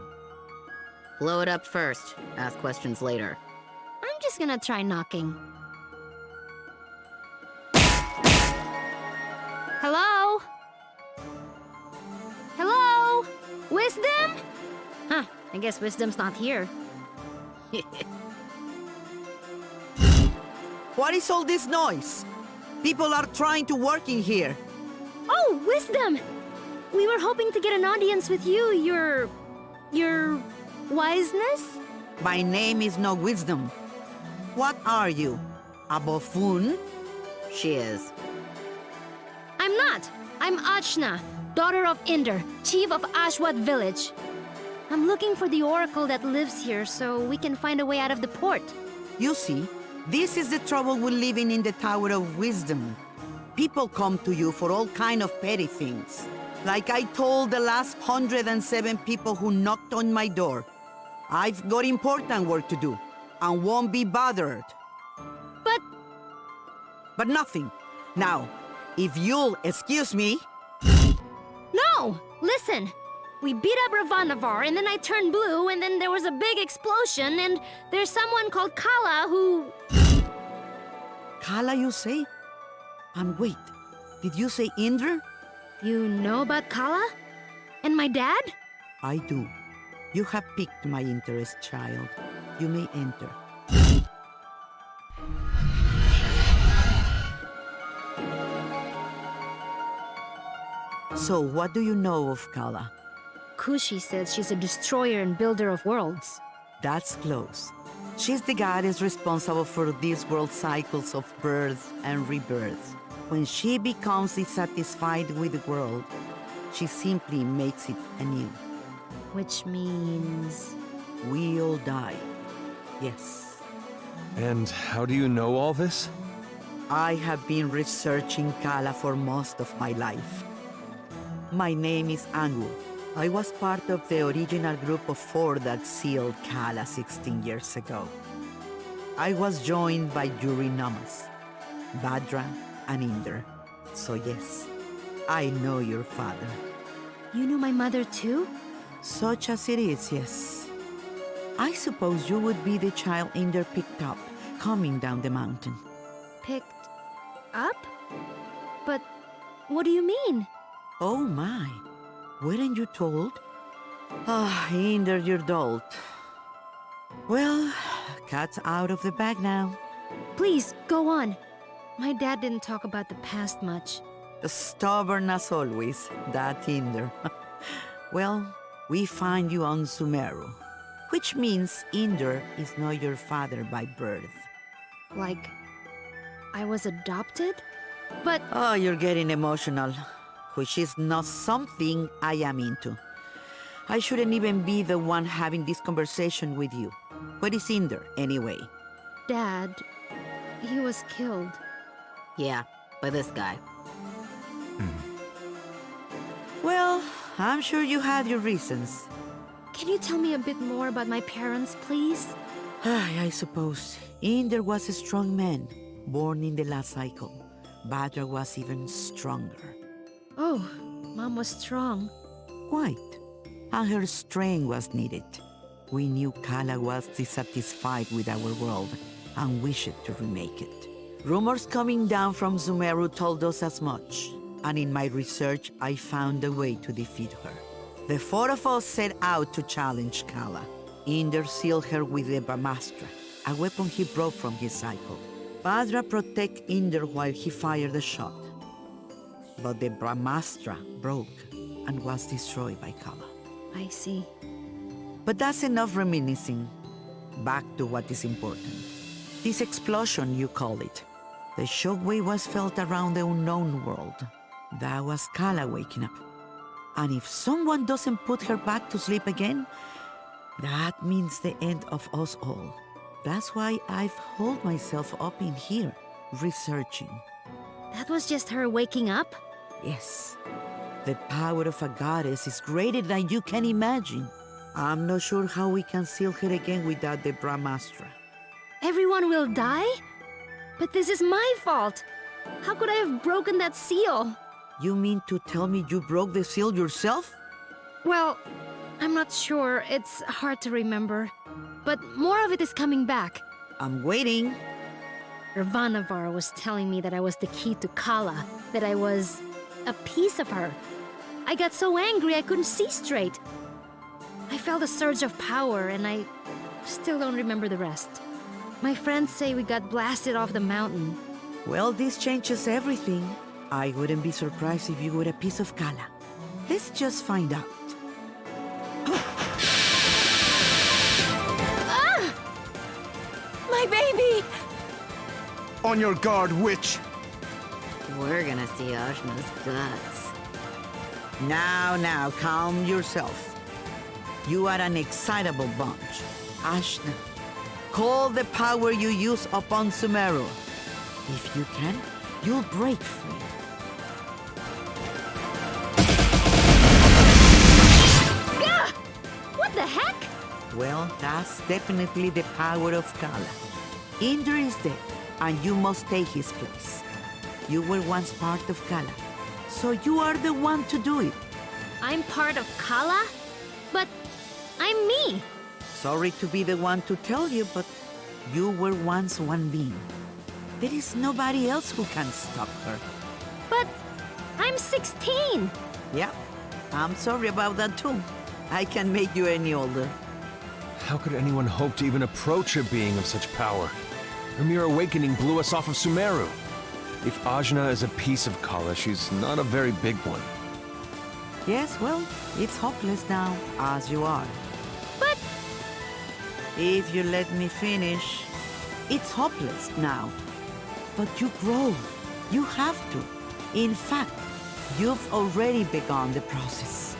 [SPEAKER 4] Blow it up first. Ask questions later.
[SPEAKER 1] I'm just gonna try knocking. Hello? Hello? Wisdom? Huh, I guess Wisdom's not here.
[SPEAKER 10] What is all this noise? People are trying to work in here.
[SPEAKER 1] Oh, Wisdom! We were hoping to get an audience with you, your wiseness?
[SPEAKER 10] My name is no Wisdom. What are you? A buffoon?
[SPEAKER 4] She is.
[SPEAKER 1] I'm not. I'm Achna, daughter of Inder, chief of Ashwat village. I'm looking for the oracle that lives here so we can find a way out of the port.
[SPEAKER 10] You see, this is the trouble with living in the Tower of Wisdom. People come to you for all kind of petty things. Like I told the last 107 people who knocked on my door. I've got important work to do, and won't be bothered.
[SPEAKER 1] But...
[SPEAKER 10] But nothing. Now, if you'll excuse me...
[SPEAKER 1] No! Listen! We beat up Ravanavar, and then I turned blue, and then there was a big explosion, and there's someone called Kala who...
[SPEAKER 10] Kala, you say? And wait, did you say Indra?
[SPEAKER 1] You know about Kala? And my dad?
[SPEAKER 10] I do. You have piqued my interest, child. You may enter. So, what do you know of Kala?
[SPEAKER 1] Kushi says she's a destroyer and builder of worlds.
[SPEAKER 10] That's close. She's the goddess responsible for these world cycles of birth and rebirth. When she becomes dissatisfied with the world, she simply makes it anew.
[SPEAKER 1] Which means...
[SPEAKER 10] We all die. Yes.
[SPEAKER 2] And how do you know all this?
[SPEAKER 10] I have been researching Kala for most of my life. My name is Angu. I was part of the original group of 4 that sealed Kala 16 years ago. I was joined by Yuri Namas, Badra, and Inder. So yes, I know your father.
[SPEAKER 1] You knew my mother too?
[SPEAKER 10] Such as it is, yes. I suppose you would be the child Inder picked up, coming down the mountain.
[SPEAKER 1] Picked up? But what do you mean?
[SPEAKER 10] Oh my, weren't you told? Ah, Inder, you're dolt. Well, cat's out of the bag now.
[SPEAKER 1] Please, go on. My dad didn't talk about the past much.
[SPEAKER 10] Stubborn as always, that Inder. Well, we find you on Sumeru, which means Inder is not your father by birth.
[SPEAKER 1] Like, I was adopted? But...
[SPEAKER 10] Oh, you're getting emotional, which is not something I am into. I shouldn't even be the one having this conversation with you. Where is Inder, anyway?
[SPEAKER 1] Dad, he was killed.
[SPEAKER 4] Yeah, by this guy.
[SPEAKER 10] Well, I'm sure you had your reasons.
[SPEAKER 1] Can you tell me a bit more about my parents, please?
[SPEAKER 10] I suppose. Inder was a strong man, born in the last cycle. Badra was even stronger.
[SPEAKER 1] Oh, Mom was strong.
[SPEAKER 10] Quite. And her strength was needed. We knew Kala was dissatisfied with our world and wished to remake it. Rumors coming down from Sumeru told us as much, and in my research I found a way to defeat her. The 4 of us set out to challenge Kala. Inder sealed her with the Brahmastra, a weapon he brought from his cycle. Badra protected Inder while he fired the shot. But the Brahmastra broke and was destroyed by Kala.
[SPEAKER 1] I see.
[SPEAKER 10] But that's enough reminiscing. Back to what is important. This explosion, you call it. The shockwave was felt around the unknown world. That was Kala waking up. And if someone doesn't put her back to sleep again, that means the end of us all. That's why I've holed myself up in here, researching.
[SPEAKER 1] That was just her waking up?
[SPEAKER 10] Yes. The power of a goddess is greater than you can imagine. I'm not sure how we can seal her again without the Brahmastra.
[SPEAKER 1] Everyone will die? But this is my fault. How could I have broken that seal?
[SPEAKER 10] You mean to tell me you broke the seal yourself?
[SPEAKER 1] Well, I'm not sure. It's hard to remember. But more of it is coming back.
[SPEAKER 10] I'm waiting.
[SPEAKER 1] Ravanavar was telling me that I was the key to Kala, that I was a piece of her. I got so angry I couldn't see straight. I felt a surge of power, and I still don't remember the rest. My friends say we got blasted off the mountain.
[SPEAKER 10] Well, this changes everything. I wouldn't be surprised if you were a piece of Kala. Let's just find out.
[SPEAKER 3] Ah! My baby!
[SPEAKER 8] On your guard, witch!
[SPEAKER 4] We're gonna see Ajna's guts.
[SPEAKER 10] Now, calm yourself. You are an excitable bunch. Ashna, call the power you use upon Sumeru. If you can, you'll break free.
[SPEAKER 1] Gah! What the heck?
[SPEAKER 10] Well, that's definitely the power of Kala. Indra is dead, and you must take his place. You were once part of Kala, so you are the one to do it.
[SPEAKER 1] I'm part of Kala? But I'm me.
[SPEAKER 10] Sorry to be the one to tell you, but you were once one being. There is nobody else who can stop her.
[SPEAKER 1] But I'm 16.
[SPEAKER 10] Yeah, I'm sorry about that too. I can make you any older.
[SPEAKER 2] How could anyone hope to even approach a being of such power? Her mere awakening blew us off of Sumeru. If Ajna is a piece of Kala, she's not a very big one.
[SPEAKER 10] Yes, well, it's hopeless now, as you are.
[SPEAKER 1] But
[SPEAKER 10] If you let me finish, it's hopeless now. But you grow. You have to. In fact, you've already begun the process.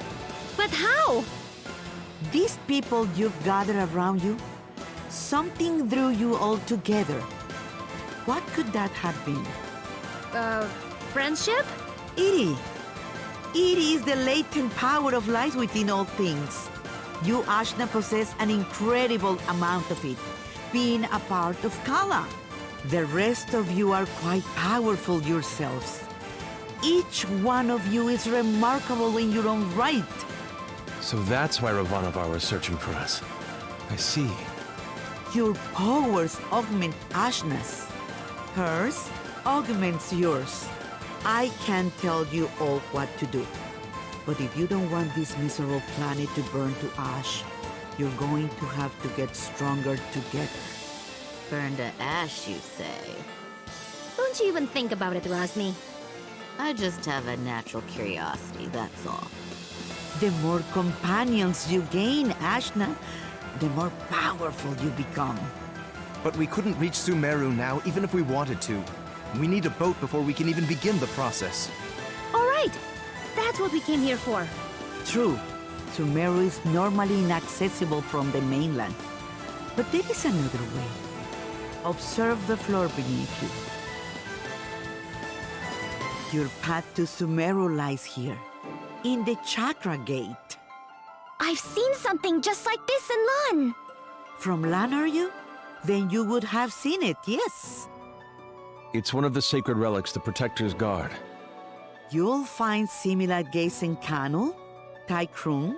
[SPEAKER 1] how?
[SPEAKER 10] These people you've gathered around you, something drew you all together. What could that have been?
[SPEAKER 1] Friendship?
[SPEAKER 10] Iri. Iri is the latent power of life within all things. You, Ashna, possess an incredible amount of it, being a part of Kala. The rest of you are quite powerful yourselves. Each one of you is remarkable in your own right.
[SPEAKER 2] So that's why Ravanavar was searching for us. I see.
[SPEAKER 10] Your powers augment Ashna's. Hers augments yours. I can tell you all what to do. But if you don't want this miserable planet to burn to ash, you're going to have to get stronger together.
[SPEAKER 4] Burn to ash, you say?
[SPEAKER 1] Don't you even think about it, Rosmi.
[SPEAKER 4] I just have a natural curiosity, that's all.
[SPEAKER 10] The more companions you gain, Ashna, the more powerful you become.
[SPEAKER 6] But we couldn't reach Sumeru now, even if we wanted to. We need a boat before we can even begin the process.
[SPEAKER 1] All right. That's what we came here for.
[SPEAKER 10] True, Sumeru is normally inaccessible from the mainland. But there is another way. Observe the floor beneath you. Your path to Sumeru lies here, in the Chakra Gate.
[SPEAKER 7] I've seen something just like this in Lan.
[SPEAKER 10] From Lan, are you? Then you would have seen it, yes.
[SPEAKER 2] It's one of the sacred relics the Protectors guard.
[SPEAKER 10] You'll find similar gates in Kanu, Taikrung,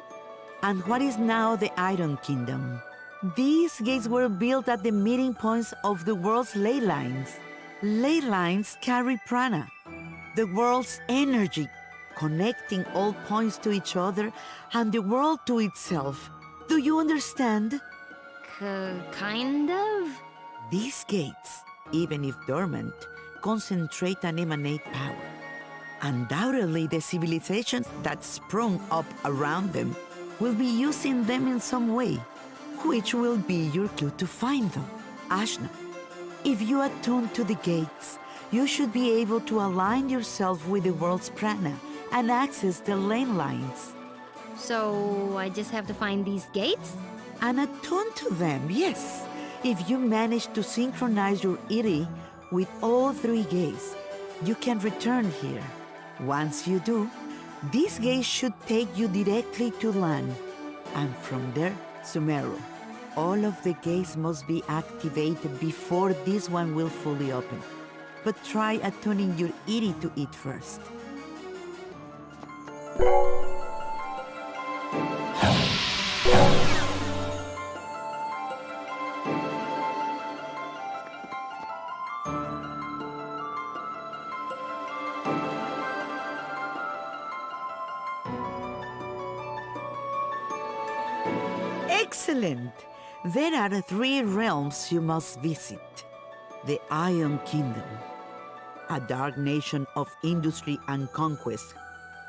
[SPEAKER 10] and what is now the Iron Kingdom. These gates were built at the meeting points of the world's ley lines. Ley lines carry prana, the world's energy, connecting all points to each other and the world to itself. Do you understand?
[SPEAKER 1] Kind of?
[SPEAKER 10] These gates, even if dormant, concentrate and emanate power. Undoubtedly, the civilizations that sprung up around them will be using them in some way, which will be your clue to find them. Ashna, if you attune to the gates, you should be able to align yourself with the world's prana and access the lane lines.
[SPEAKER 1] So I just have to find these gates?
[SPEAKER 10] And attune to them, yes. If you manage to synchronize your Iri with all three gates, you can return here. Once you do, these gates should take you directly to Lan, and from there, Sumeru. All of the gates must be activated before this one will fully open. But try attuning your Iri to it first. Excellent! There are three realms you must visit. The Iron Kingdom, a dark nation of industry and conquest,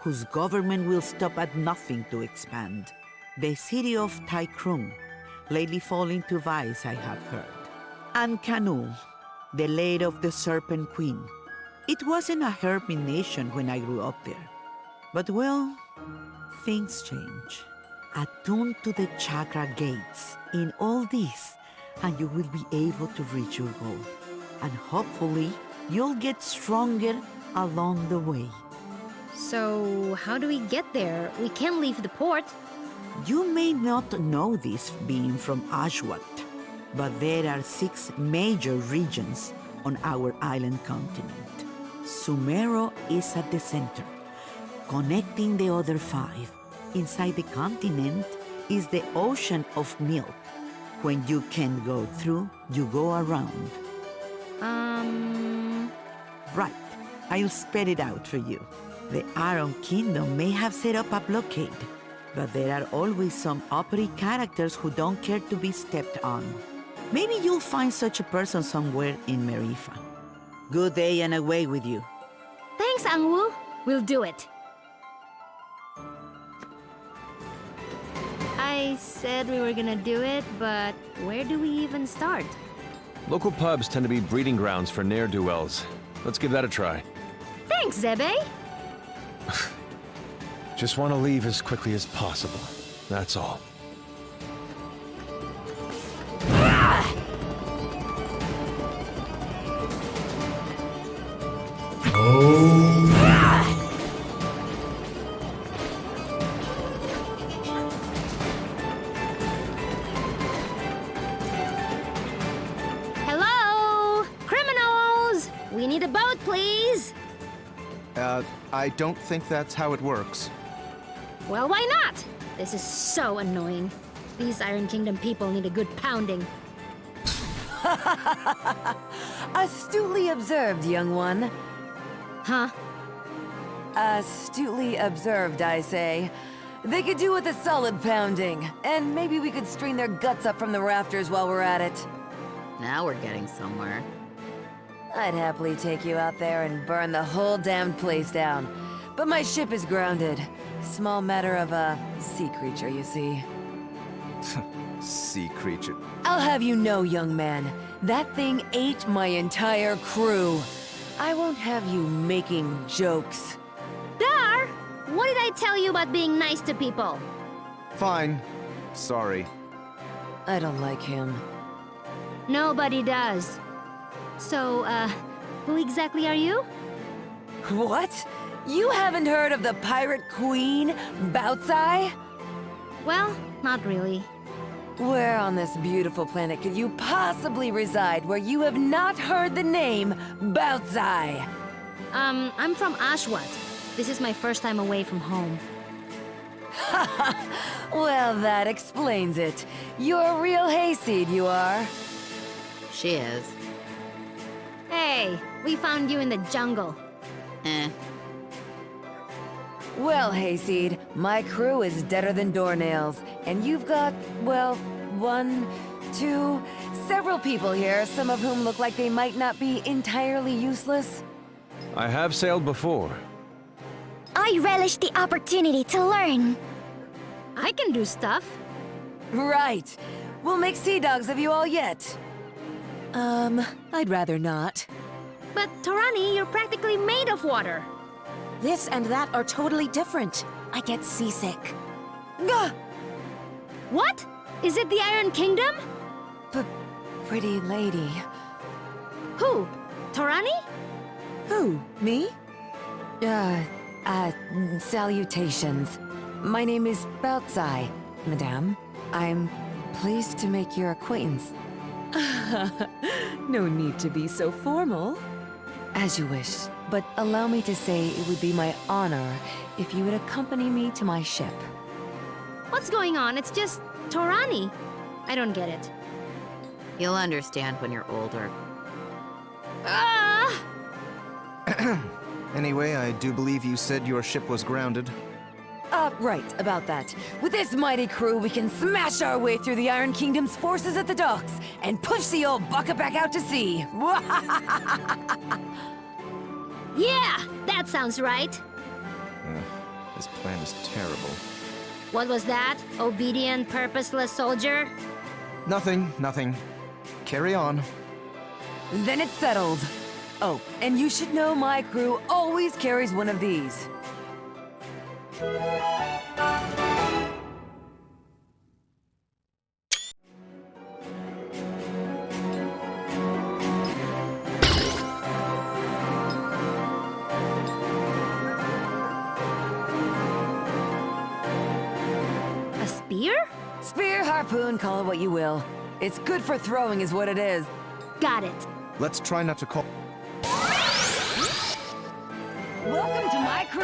[SPEAKER 10] whose government will stop at nothing to expand. The city of Taikrung, lately falling to vice, I have heard. And Kanu, the lair of the Serpent Queen. It wasn't a hermit nation when I grew up there. But well, things change. Attune to the chakra gates in all this, and you will be able to reach your goal. And hopefully, you'll get stronger along the way.
[SPEAKER 1] So, how do we get there? We can't leave the port.
[SPEAKER 10] You may not know this being from Ashwat, but there are 6 major regions on our island continent. Sumero is at the center, connecting the other 5. Inside the continent is the ocean of milk. When you can't go through, you go around. Right. I'll spell it out for you. The Iron Kingdom may have set up a blockade, but there are always some uppity characters who don't care to be stepped on. Maybe you'll find such a person somewhere in Marifa. Good day and away with you.
[SPEAKER 1] Thanks, Angwu. We'll do it. I said we were gonna do it, but where do we even start?
[SPEAKER 2] Local pubs tend to be breeding grounds for ne'er-do-wells. Let's give that a try.
[SPEAKER 1] Thanks, Zebe.
[SPEAKER 2] Just want to leave as quickly as possible. That's all.
[SPEAKER 1] Hello? Criminals! We need a boat, please!
[SPEAKER 6] I don't think that's how it works.
[SPEAKER 1] Well, why not? This is so annoying. These Iron Kingdom people need a good pounding.
[SPEAKER 3] Astutely observed, young one.
[SPEAKER 1] Huh?
[SPEAKER 3] Astutely observed, I say. They could do with a solid pounding, and maybe we could string their guts up from the rafters while we're at it.
[SPEAKER 4] Now we're getting somewhere.
[SPEAKER 3] I'd happily take you out there and burn the whole damned place down. But my ship is grounded. Small matter of a sea creature, you see.
[SPEAKER 6] Sea creature.
[SPEAKER 3] I'll have you know, young man, that thing ate my entire crew. I won't have you making jokes.
[SPEAKER 1] Dar! What did I tell you about being nice to people?
[SPEAKER 6] Fine. Sorry.
[SPEAKER 3] I don't like him.
[SPEAKER 1] Nobody does. So, who exactly are you?
[SPEAKER 3] What? You haven't heard of the pirate queen, Bautzai?
[SPEAKER 1] Well, not really.
[SPEAKER 3] Where on this beautiful planet could you possibly reside where you have not heard the name Bautzai?
[SPEAKER 1] I'm from Ashwat. This is my first time away from home.
[SPEAKER 3] Well, that explains it. You're a real hayseed, you are.
[SPEAKER 4] She is.
[SPEAKER 1] Hey, we found you in the jungle.
[SPEAKER 4] Eh.
[SPEAKER 3] Well, hayseed, my crew is deader than doornails, and you've got, well, 1, 2, several people here, some of whom look like they might not be entirely useless.
[SPEAKER 2] I have sailed before.
[SPEAKER 7] I relish the opportunity to learn.
[SPEAKER 1] I can do stuff.
[SPEAKER 3] Right. We'll make sea dogs of you all yet. I'd rather not.
[SPEAKER 1] But, Torani, you're practically made of water.
[SPEAKER 11] This and that are totally different. I get seasick.
[SPEAKER 3] Gah!
[SPEAKER 1] What? Is it the Iron Kingdom?
[SPEAKER 3] Pretty lady.
[SPEAKER 1] Who? Torani?
[SPEAKER 3] Who? Me? Salutations. My name is Bautzai, madame. I'm pleased to make your acquaintance. No need to be so formal. As you wish, but allow me to say it would be my honor if you would accompany me to my ship.
[SPEAKER 1] What's going on? It's just Torani. I don't get it.
[SPEAKER 4] You'll understand when you're older.
[SPEAKER 1] Ah!
[SPEAKER 6] Anyway, I do believe you said your ship was grounded.
[SPEAKER 3] Right, about that. With this mighty crew, we can smash our way through the Iron Kingdom's forces at the docks and push the old bucket back out to sea.
[SPEAKER 1] Yeah, that sounds right.
[SPEAKER 6] This plan is terrible.
[SPEAKER 1] What was that? Obedient, purposeless soldier?
[SPEAKER 6] Nothing. Carry on.
[SPEAKER 3] Then it's settled. Oh, and you should know my crew always carries one of these.
[SPEAKER 12] harpoon, call it what you will. It's good for throwing is what it is.
[SPEAKER 1] Got it.
[SPEAKER 6] Let's try not to call...
[SPEAKER 12] Welcome to my crew!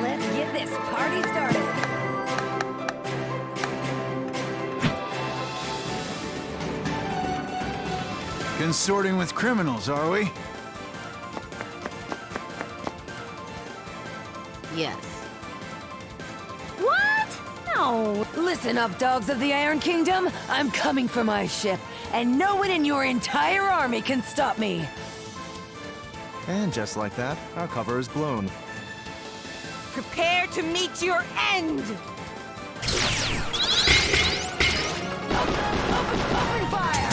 [SPEAKER 12] Let's get this party started!
[SPEAKER 8] Consorting with criminals, are we?
[SPEAKER 4] Yes.
[SPEAKER 1] What? No.
[SPEAKER 12] Listen up, dogs of the Iron Kingdom. I'm coming for my ship, and no one in your entire army can stop me.
[SPEAKER 6] And just like that, our cover is blown.
[SPEAKER 5] Prepare to meet your end!
[SPEAKER 12] Open fire!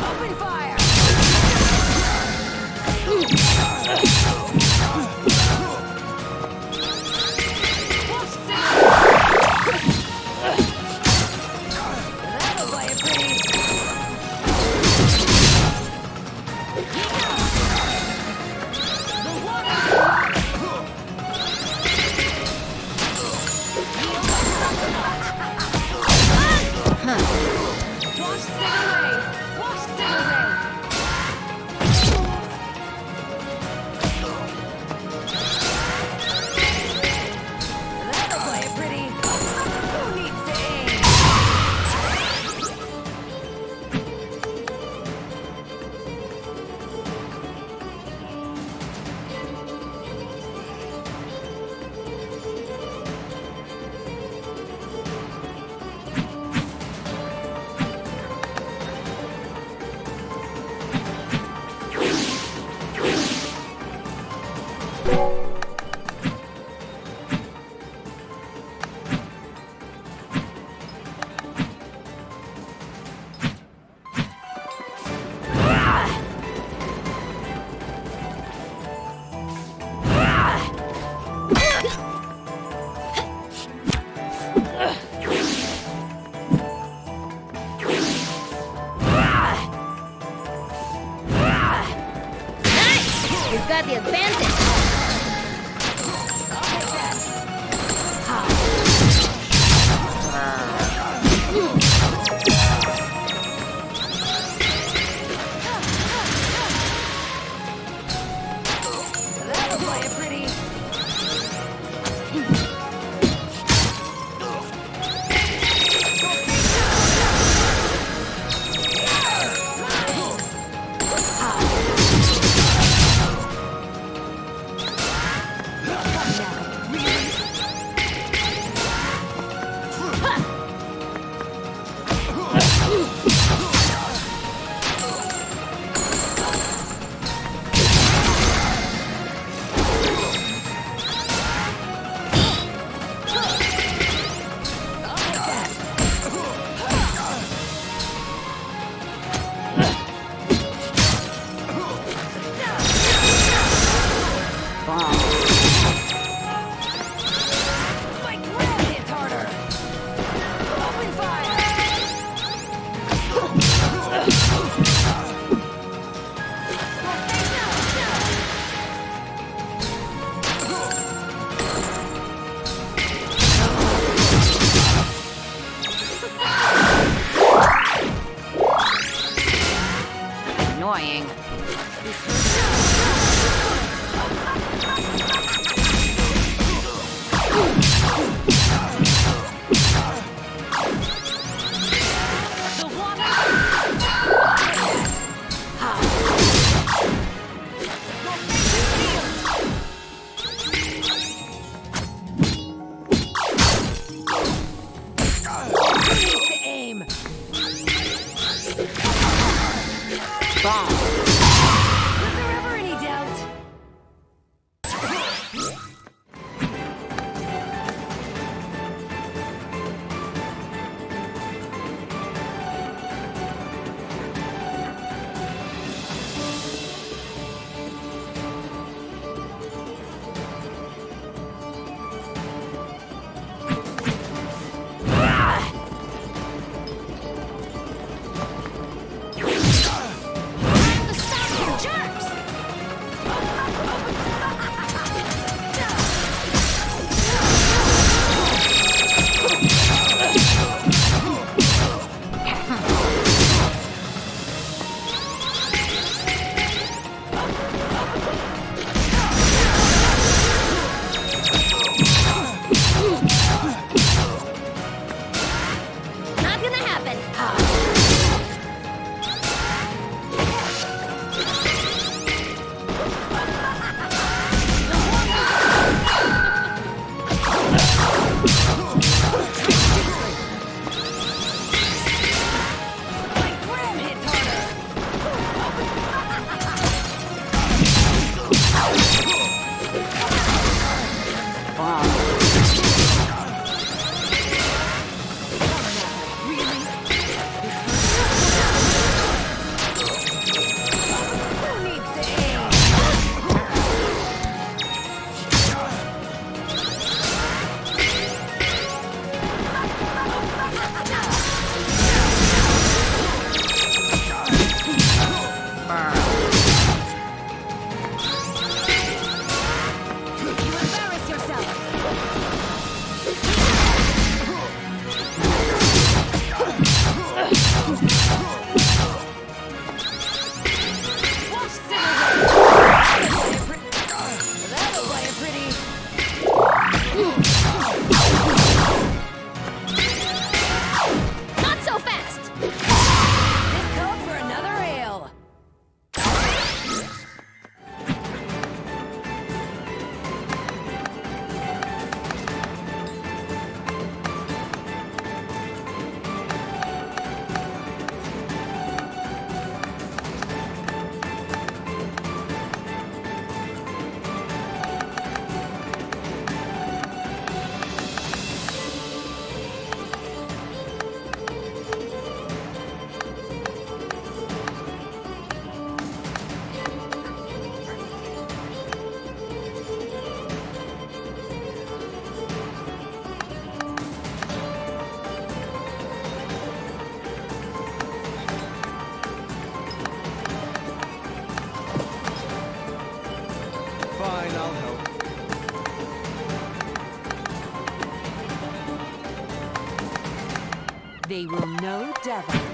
[SPEAKER 12] Open fire! That'll play it pretty. Wash it away! Wash it away! That'll play it pretty. Who needs to aim?
[SPEAKER 1] You've got the advantage.
[SPEAKER 12] That'll play it pretty.
[SPEAKER 3] They will know devil.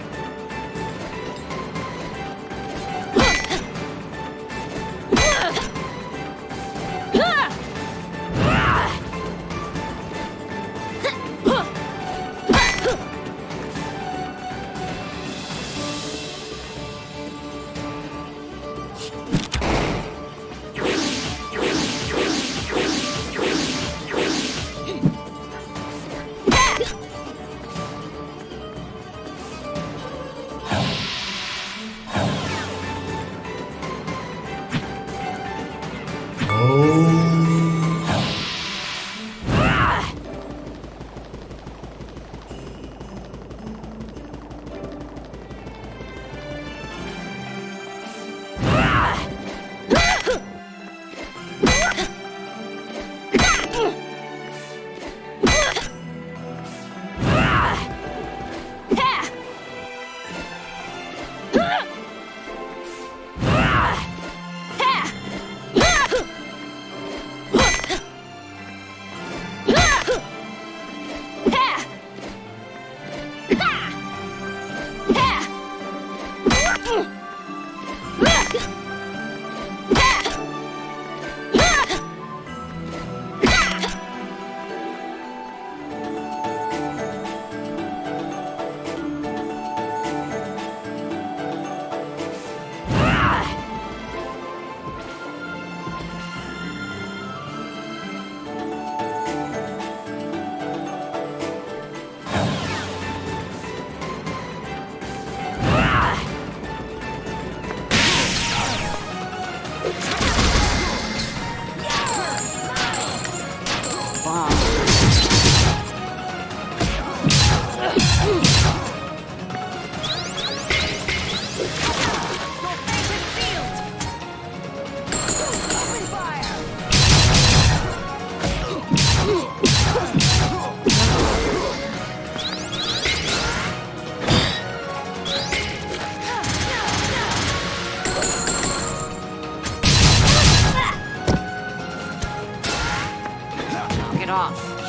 [SPEAKER 4] off.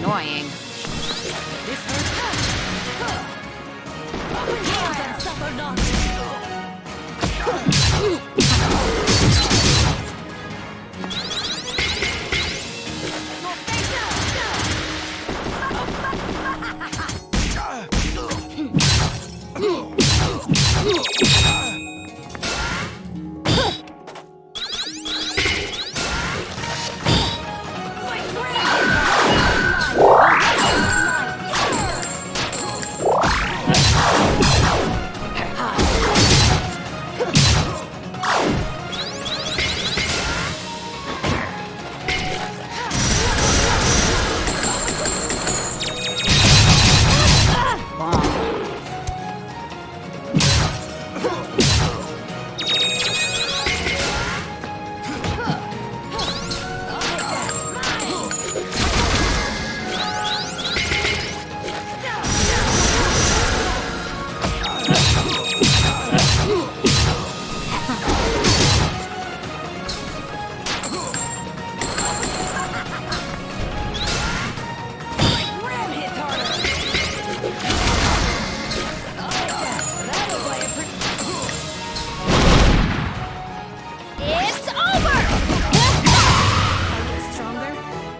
[SPEAKER 4] Annoying.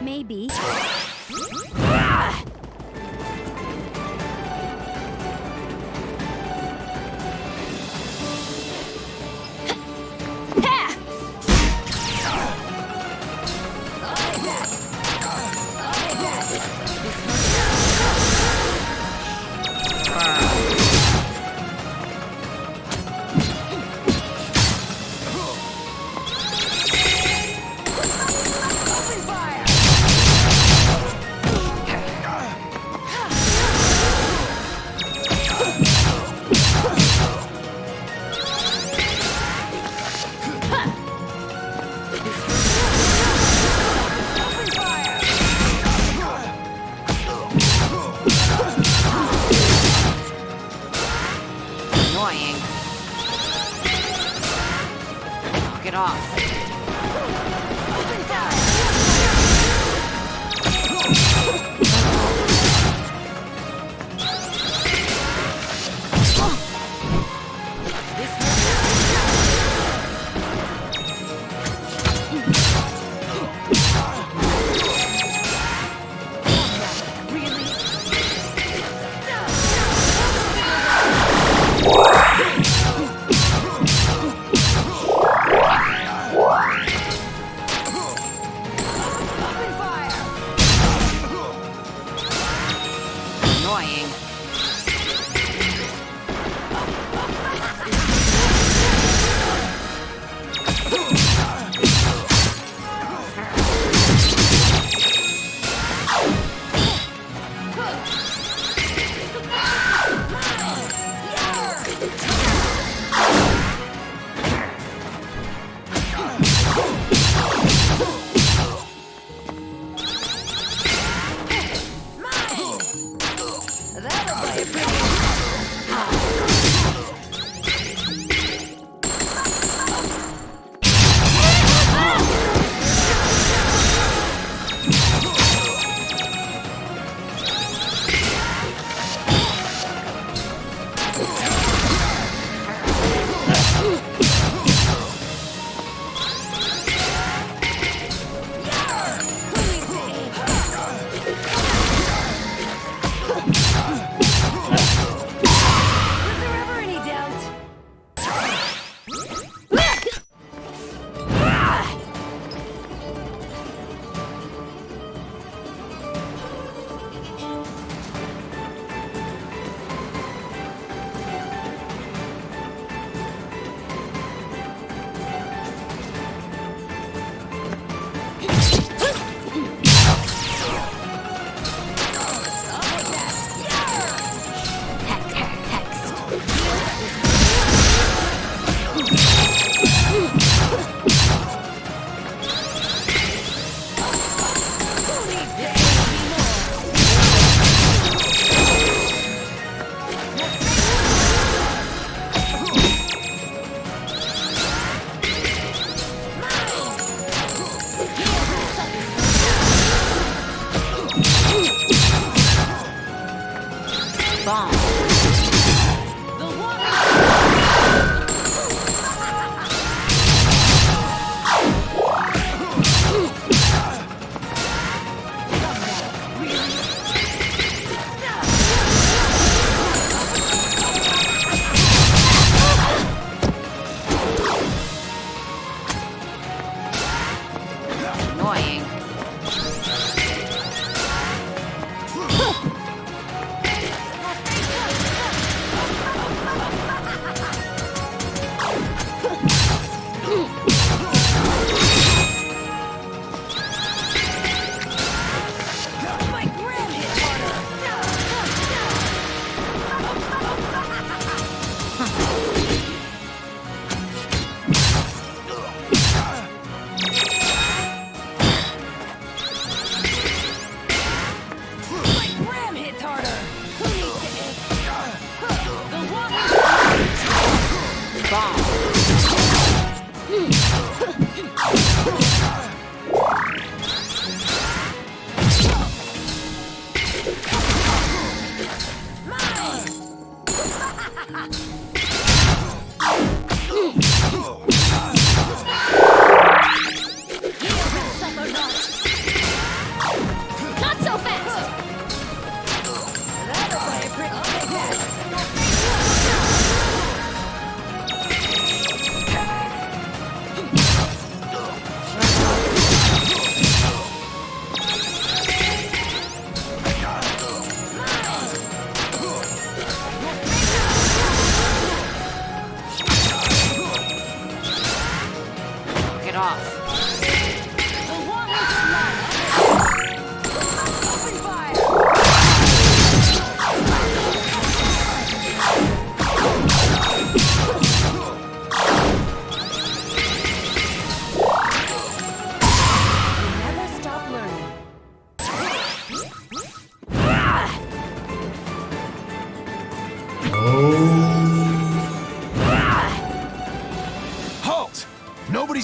[SPEAKER 1] Maybe.
[SPEAKER 4] Annoying. Knock it off. Annoying.
[SPEAKER 12] That'll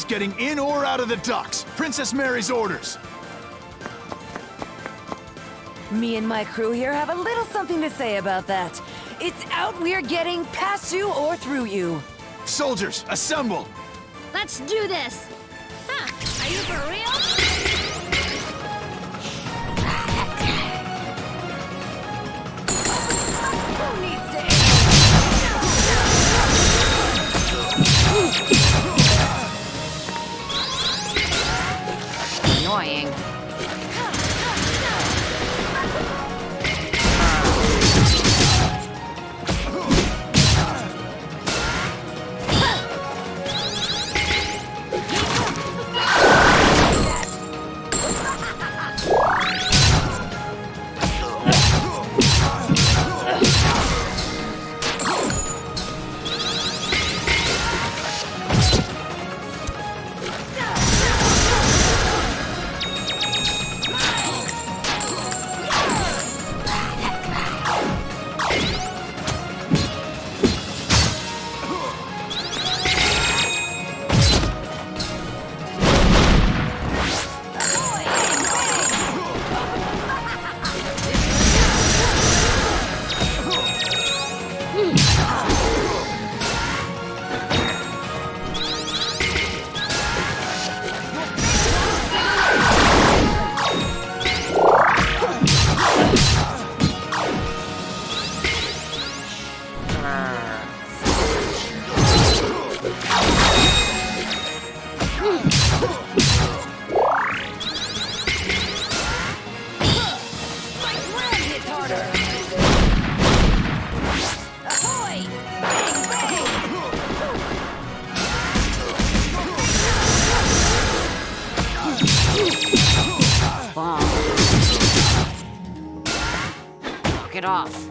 [SPEAKER 8] getting in or out of the docks. Princess Mary's orders.
[SPEAKER 12] Me and my crew here have a little something to say about that. It's out we're getting past you or through you.
[SPEAKER 8] Soldiers, assemble!
[SPEAKER 1] Let's do this! Huh, are you for real?
[SPEAKER 12] Who needs to
[SPEAKER 4] Annoying. Knock it off.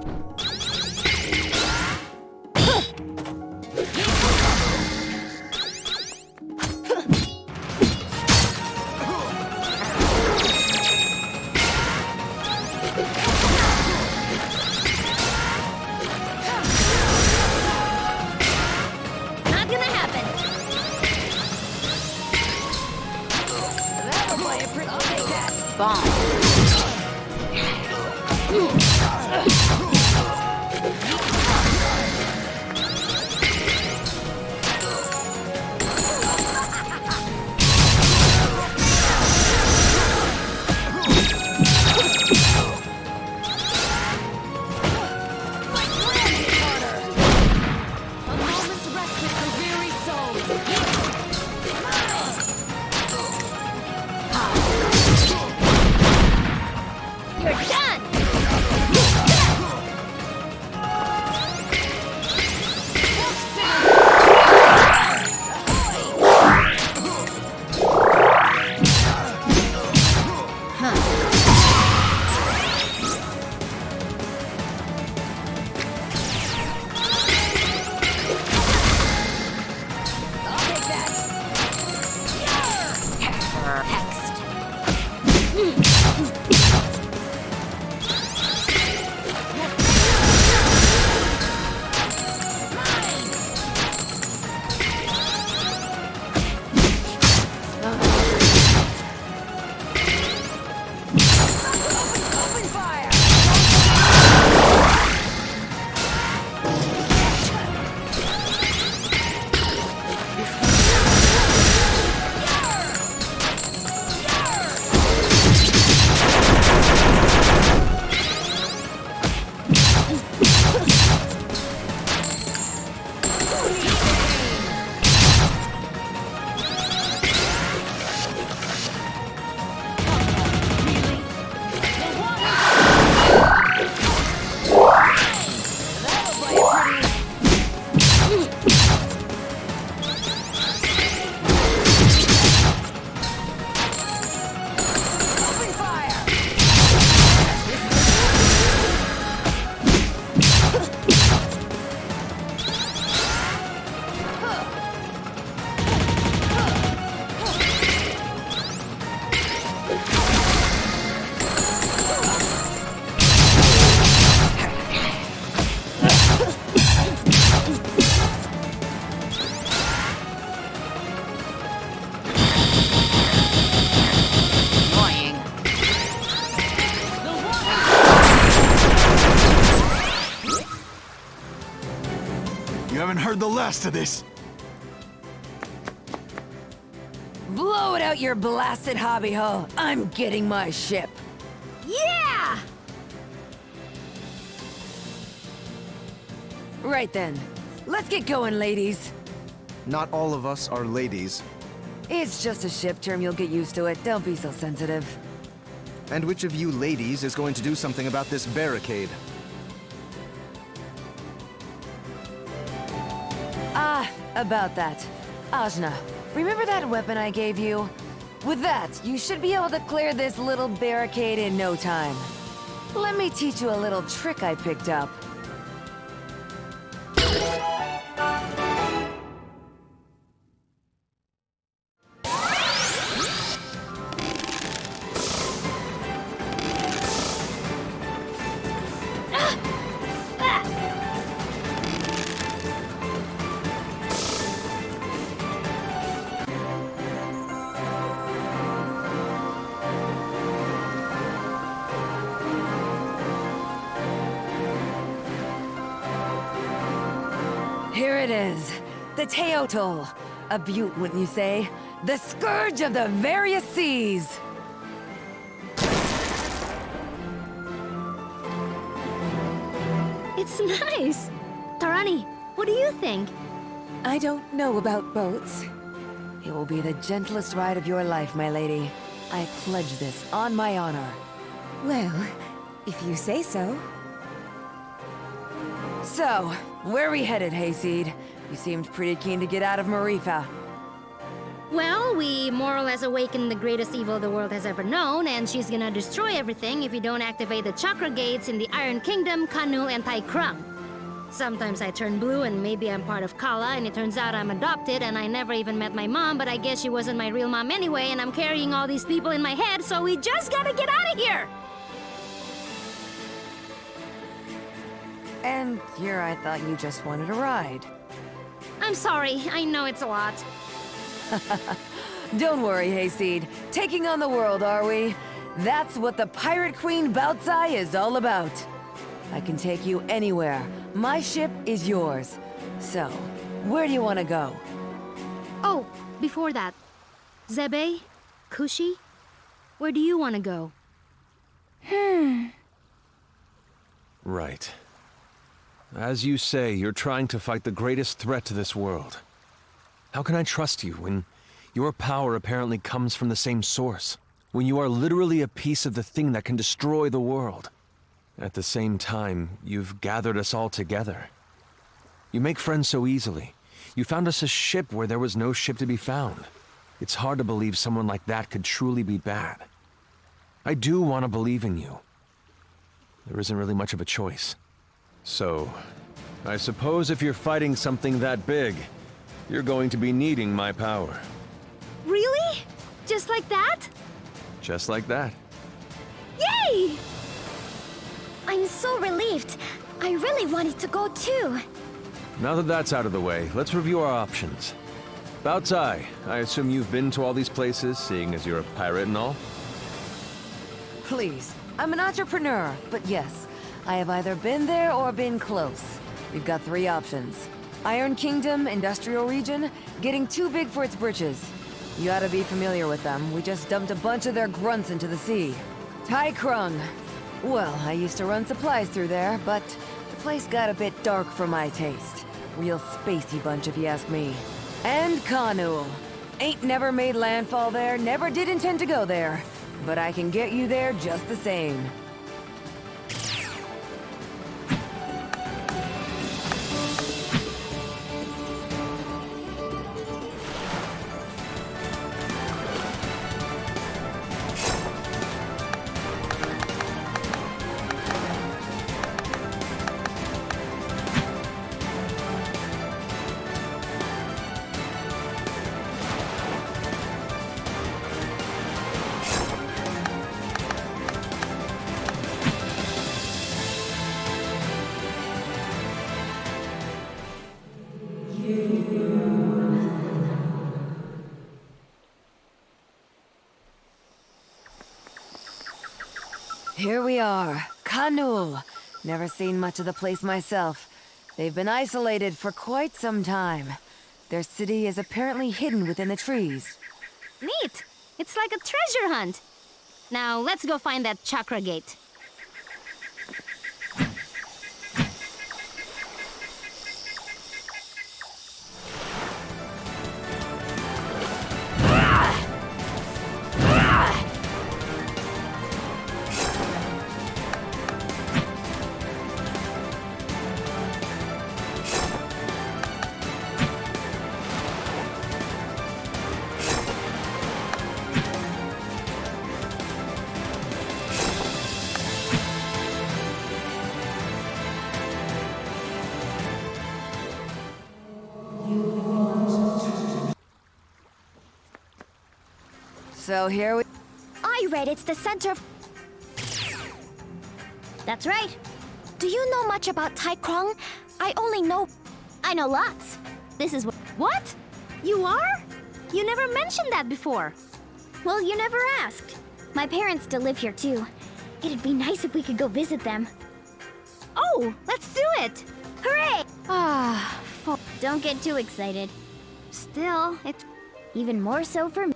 [SPEAKER 1] Not gonna happen!
[SPEAKER 12] That'll play a pretty. I'll take that.
[SPEAKER 4] Bomb.
[SPEAKER 12] A moment's respite for weary souls.
[SPEAKER 1] You're done!
[SPEAKER 8] haven't heard the last of this!
[SPEAKER 12] Blow it out your blasted hobby-ho! I'm getting my ship!
[SPEAKER 1] Yeah!
[SPEAKER 12] Right then. Let's get going, ladies.
[SPEAKER 6] Not all of us are ladies.
[SPEAKER 12] It's just a ship term, you'll get used to it. Don't be so sensitive.
[SPEAKER 6] And which of you ladies is going to do something about this barricade?
[SPEAKER 12] Ah, about that. Ajna, remember that weapon I gave you? With that, you should be able to clear this little barricade in no time. Let me teach you a little trick I picked up. Here it is, the Teotl. A beaut, wouldn't you say? The scourge of the various seas!
[SPEAKER 1] It's nice! Tarani, what do you think?
[SPEAKER 12] I don't know about boats. It will be the gentlest ride of your life, my lady. I pledge this on my honor.
[SPEAKER 11] Well, if you say so.
[SPEAKER 12] So, where are we headed, Hayseed? You seemed pretty keen to get out of Marifa.
[SPEAKER 1] Well, we more or less awakened the greatest evil the world has ever known, and she's gonna destroy everything if we don't activate the chakra gates in the Iron Kingdom, Kanul, and Tai Krung. Sometimes I turn blue and maybe I'm part of Kala, and it turns out I'm adopted and I never even met my mom, but I guess she wasn't my real mom anyway, and I'm carrying all these people in my head, so we just gotta get out of here!
[SPEAKER 12] And here I thought you just wanted a ride.
[SPEAKER 1] I'm sorry, I know it's a lot.
[SPEAKER 12] Don't worry, Hayseed. Taking on the world, are we? That's what the Pirate Queen Baotsai is all about. I can take you anywhere. My ship is yours. So, where do you want to go?
[SPEAKER 1] Oh, before that, Zebe, Kushi, where do you want to go?
[SPEAKER 2] Right. As you say, you're trying to fight the greatest threat to this world. How can I trust you when your power apparently comes from the same source? When you are literally a piece of the thing that can destroy the world? At the same time, you've gathered us all together. You make friends so easily. You found us a ship where there was no ship to be found. It's hard to believe someone like that could truly be bad. I do want to believe in you. There isn't really much of a choice. So, I suppose if you're fighting something that big, you're going to be needing my power.
[SPEAKER 1] Really? Just like that?
[SPEAKER 2] Just like that.
[SPEAKER 1] Yay!
[SPEAKER 7] I'm so relieved. I really wanted to go too.
[SPEAKER 2] Now that that's out of the way, let's review our options. Baotsai, I assume you've been to all these places, seeing as you're a pirate and all?
[SPEAKER 12] Please, I'm an entrepreneur, but yes, I have either been there or been close. We've got 3 options. Iron Kingdom, Industrial Region, getting too big for its britches. You ought to be familiar with them. We just dumped a bunch of their grunts into the sea. Tai Krung. Well, I used to run supplies through there, but the place got a bit dark for my taste. Real spacey bunch, if you ask me. And Kanul. Ain't never made landfall there, never did intend to go there. But I can get you there just the same. Here we are, Kanul. Never seen much of the place myself. They've been isolated for quite some time. Their city is apparently hidden within the trees.
[SPEAKER 1] Neat! It's like a treasure hunt. Now, let's go find that chakra gate.
[SPEAKER 12] So here we...
[SPEAKER 7] I read it's the center of... That's right. Do you know much about Tai Krong? I only know...
[SPEAKER 1] I know lots. This is what? You are? You never mentioned that before.
[SPEAKER 7] Well, you never asked. My parents still live here too. It'd be nice if we could go visit them.
[SPEAKER 1] Oh, let's do it!
[SPEAKER 7] Hooray!
[SPEAKER 1] Ah,
[SPEAKER 7] Don't get too excited.
[SPEAKER 1] still, it's...
[SPEAKER 7] Even more so for me.